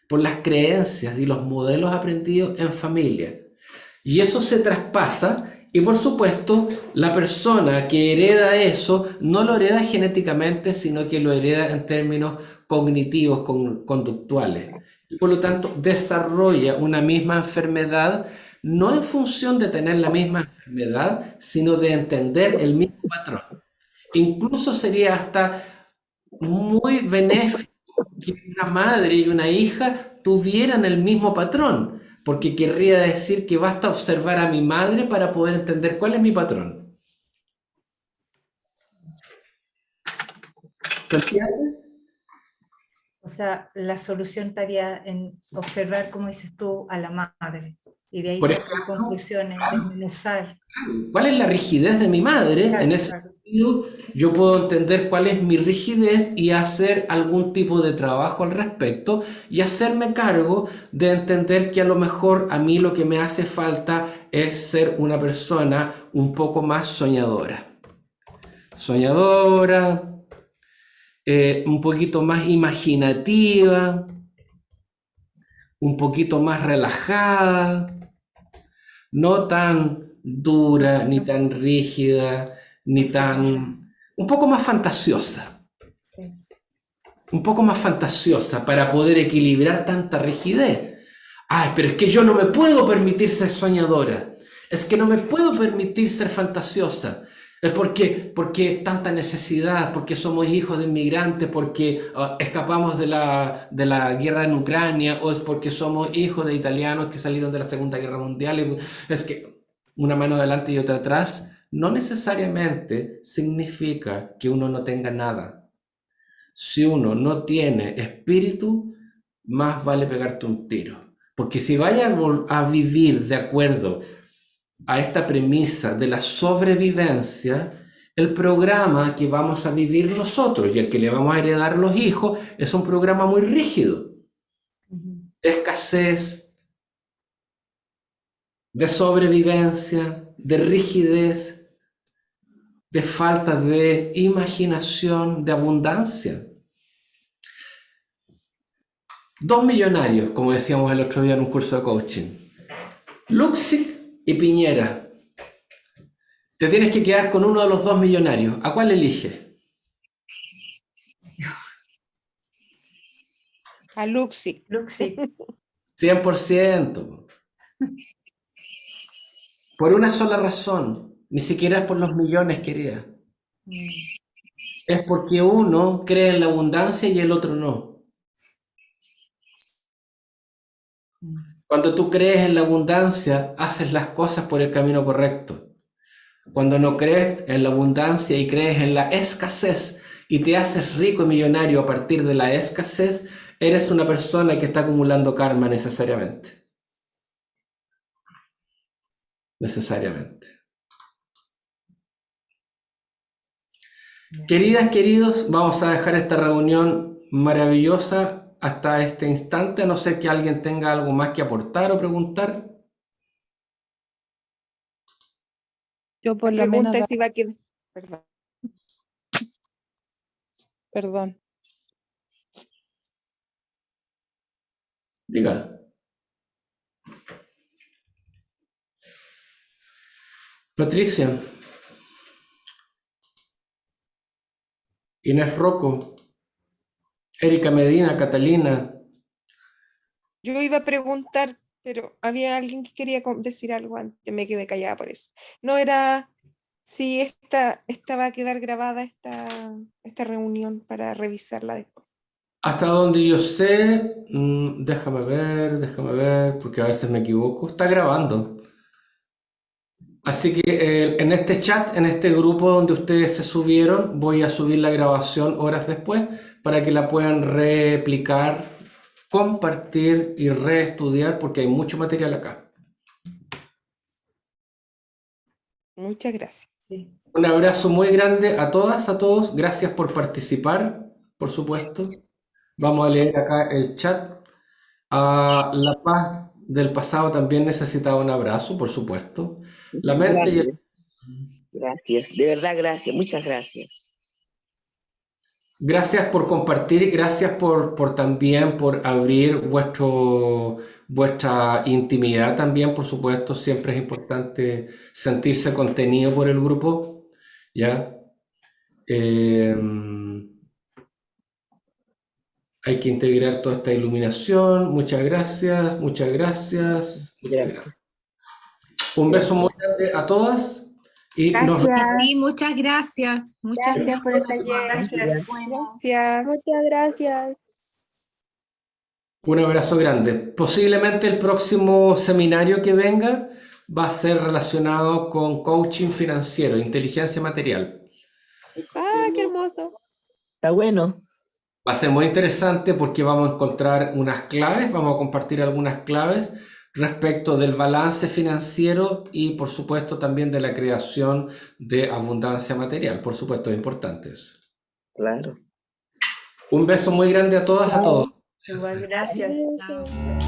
por las creencias y los modelos aprendidos en familia. Y eso se traspasa y por supuesto la persona que hereda eso no lo hereda genéticamente, sino que lo hereda en términos cognitivos, conductuales. y por lo tanto desarrolla una misma enfermedad, no en función de tener la misma enfermedad, sino de entender el mismo patrón. Incluso sería hasta muy benéfico que una madre y una hija tuvieran el mismo patrón, porque querría decir que basta observar a mi madre para poder entender cuál es mi patrón. ¿Se entiende? O sea, la solución estaría en observar, como dices tú, a la madre y de ahí Por sacar ejemplo, conclusiones, desmenuzar. ¿cuál es la rigidez de mi madre? En Claro, ese claro. sentido, yo puedo entender cuál es mi rigidez y hacer algún tipo de trabajo al respecto y hacerme cargo de entender que a lo mejor a mí lo que me hace falta es ser una persona un poco más soñadora. Soñadora, un poquito más imaginativa, un poquito más relajada, no tan dura, ni tan rígida, ni Reflexión. tan... un poco más fantasiosa, Sí. un poco más fantasiosa para poder equilibrar tanta rigidez. Ay, pero es que yo no me puedo permitir ser soñadora, es que no me puedo permitir ser fantasiosa. Es porque tanta necesidad, porque somos hijos de inmigrantes, porque escapamos de la guerra en Ucrania, o es porque somos hijos de italianos que salieron de la Segunda Guerra Mundial. Es que una mano adelante y otra atrás no necesariamente significa que uno no tenga nada. Si uno no tiene espíritu, más vale pegarte un tiro. Porque si vaya a vivir de acuerdo a esta premisa de la sobrevivencia, el programa que vamos a vivir nosotros y el que le vamos a heredar a los hijos es un programa muy rígido, Ujú. de escasez, de sobrevivencia, de rigidez, de falta de imaginación, de abundancia. Dos millonarios, como decíamos el otro día en un curso de coaching, Luxic y Piñera. Te tienes que quedar con uno de los dos millonarios. ¿A cuál eliges? A Luxi. Luxi. 100%. Por una sola razón. Ni siquiera es por los millones, querida. Mm. Es porque uno cree en la abundancia y el otro no. Mm. Cuando tú crees en la abundancia, haces las cosas por el camino correcto. Cuando no crees en la abundancia y crees en la escasez y te haces rico y millonario a partir de la escasez, eres una persona que está acumulando karma necesariamente. Necesariamente. Ya. Queridas, queridos, vamos a dejar esta reunión maravillosa hasta este instante, a no ser que alguien tenga algo más que aportar o preguntar. Yo por La lo menos, pregunta es si va a quedar. Perdón. perdón, Diga. Patricia. Inés Rocco. Erika Medina, Catalina. Yo iba a preguntar, pero había alguien que quería decir algo antes, me quedé callada por eso. No era si esta va a quedar grabada esta reunión para revisarla después. Hasta donde yo sé, déjame ver, porque a veces me equivoco. Está grabando. Así que en este chat, en este grupo donde ustedes se subieron, voy a subir la grabación horas después para que la puedan replicar, compartir y reestudiar porque hay mucho material acá. Muchas gracias. Sí. Un abrazo muy grande a todas, a todos. Gracias por participar, por supuesto. Vamos a leer acá el chat. La paz del pasado también necesitaba un abrazo, por supuesto. La mente y el... Gracias, de verdad, gracias, muchas gracias. Gracias por compartir, gracias por también por abrir vuestra intimidad también, por supuesto. Siempre es importante sentirse contenido por el grupo, ¿ya? Hay que integrar toda esta iluminación. Muchas gracias, muchas gracias, muchas gracias. Un beso muy grande a todas y nos vemos. Sí, muchas gracias. Muchas Gracias por el taller. Gracias. Bueno, Gracias. Muchas gracias. Un abrazo grande. Posiblemente el próximo seminario que venga va a ser relacionado con coaching financiero, inteligencia material. Ah, qué hermoso. Está bueno. Va a ser muy interesante porque vamos a encontrar unas claves, vamos a compartir algunas claves respecto del balance financiero y por supuesto también de la creación de abundancia material, por supuesto, importantes. Claro. Un beso muy grande a todas, a todos. Igual, gracias. Gracias.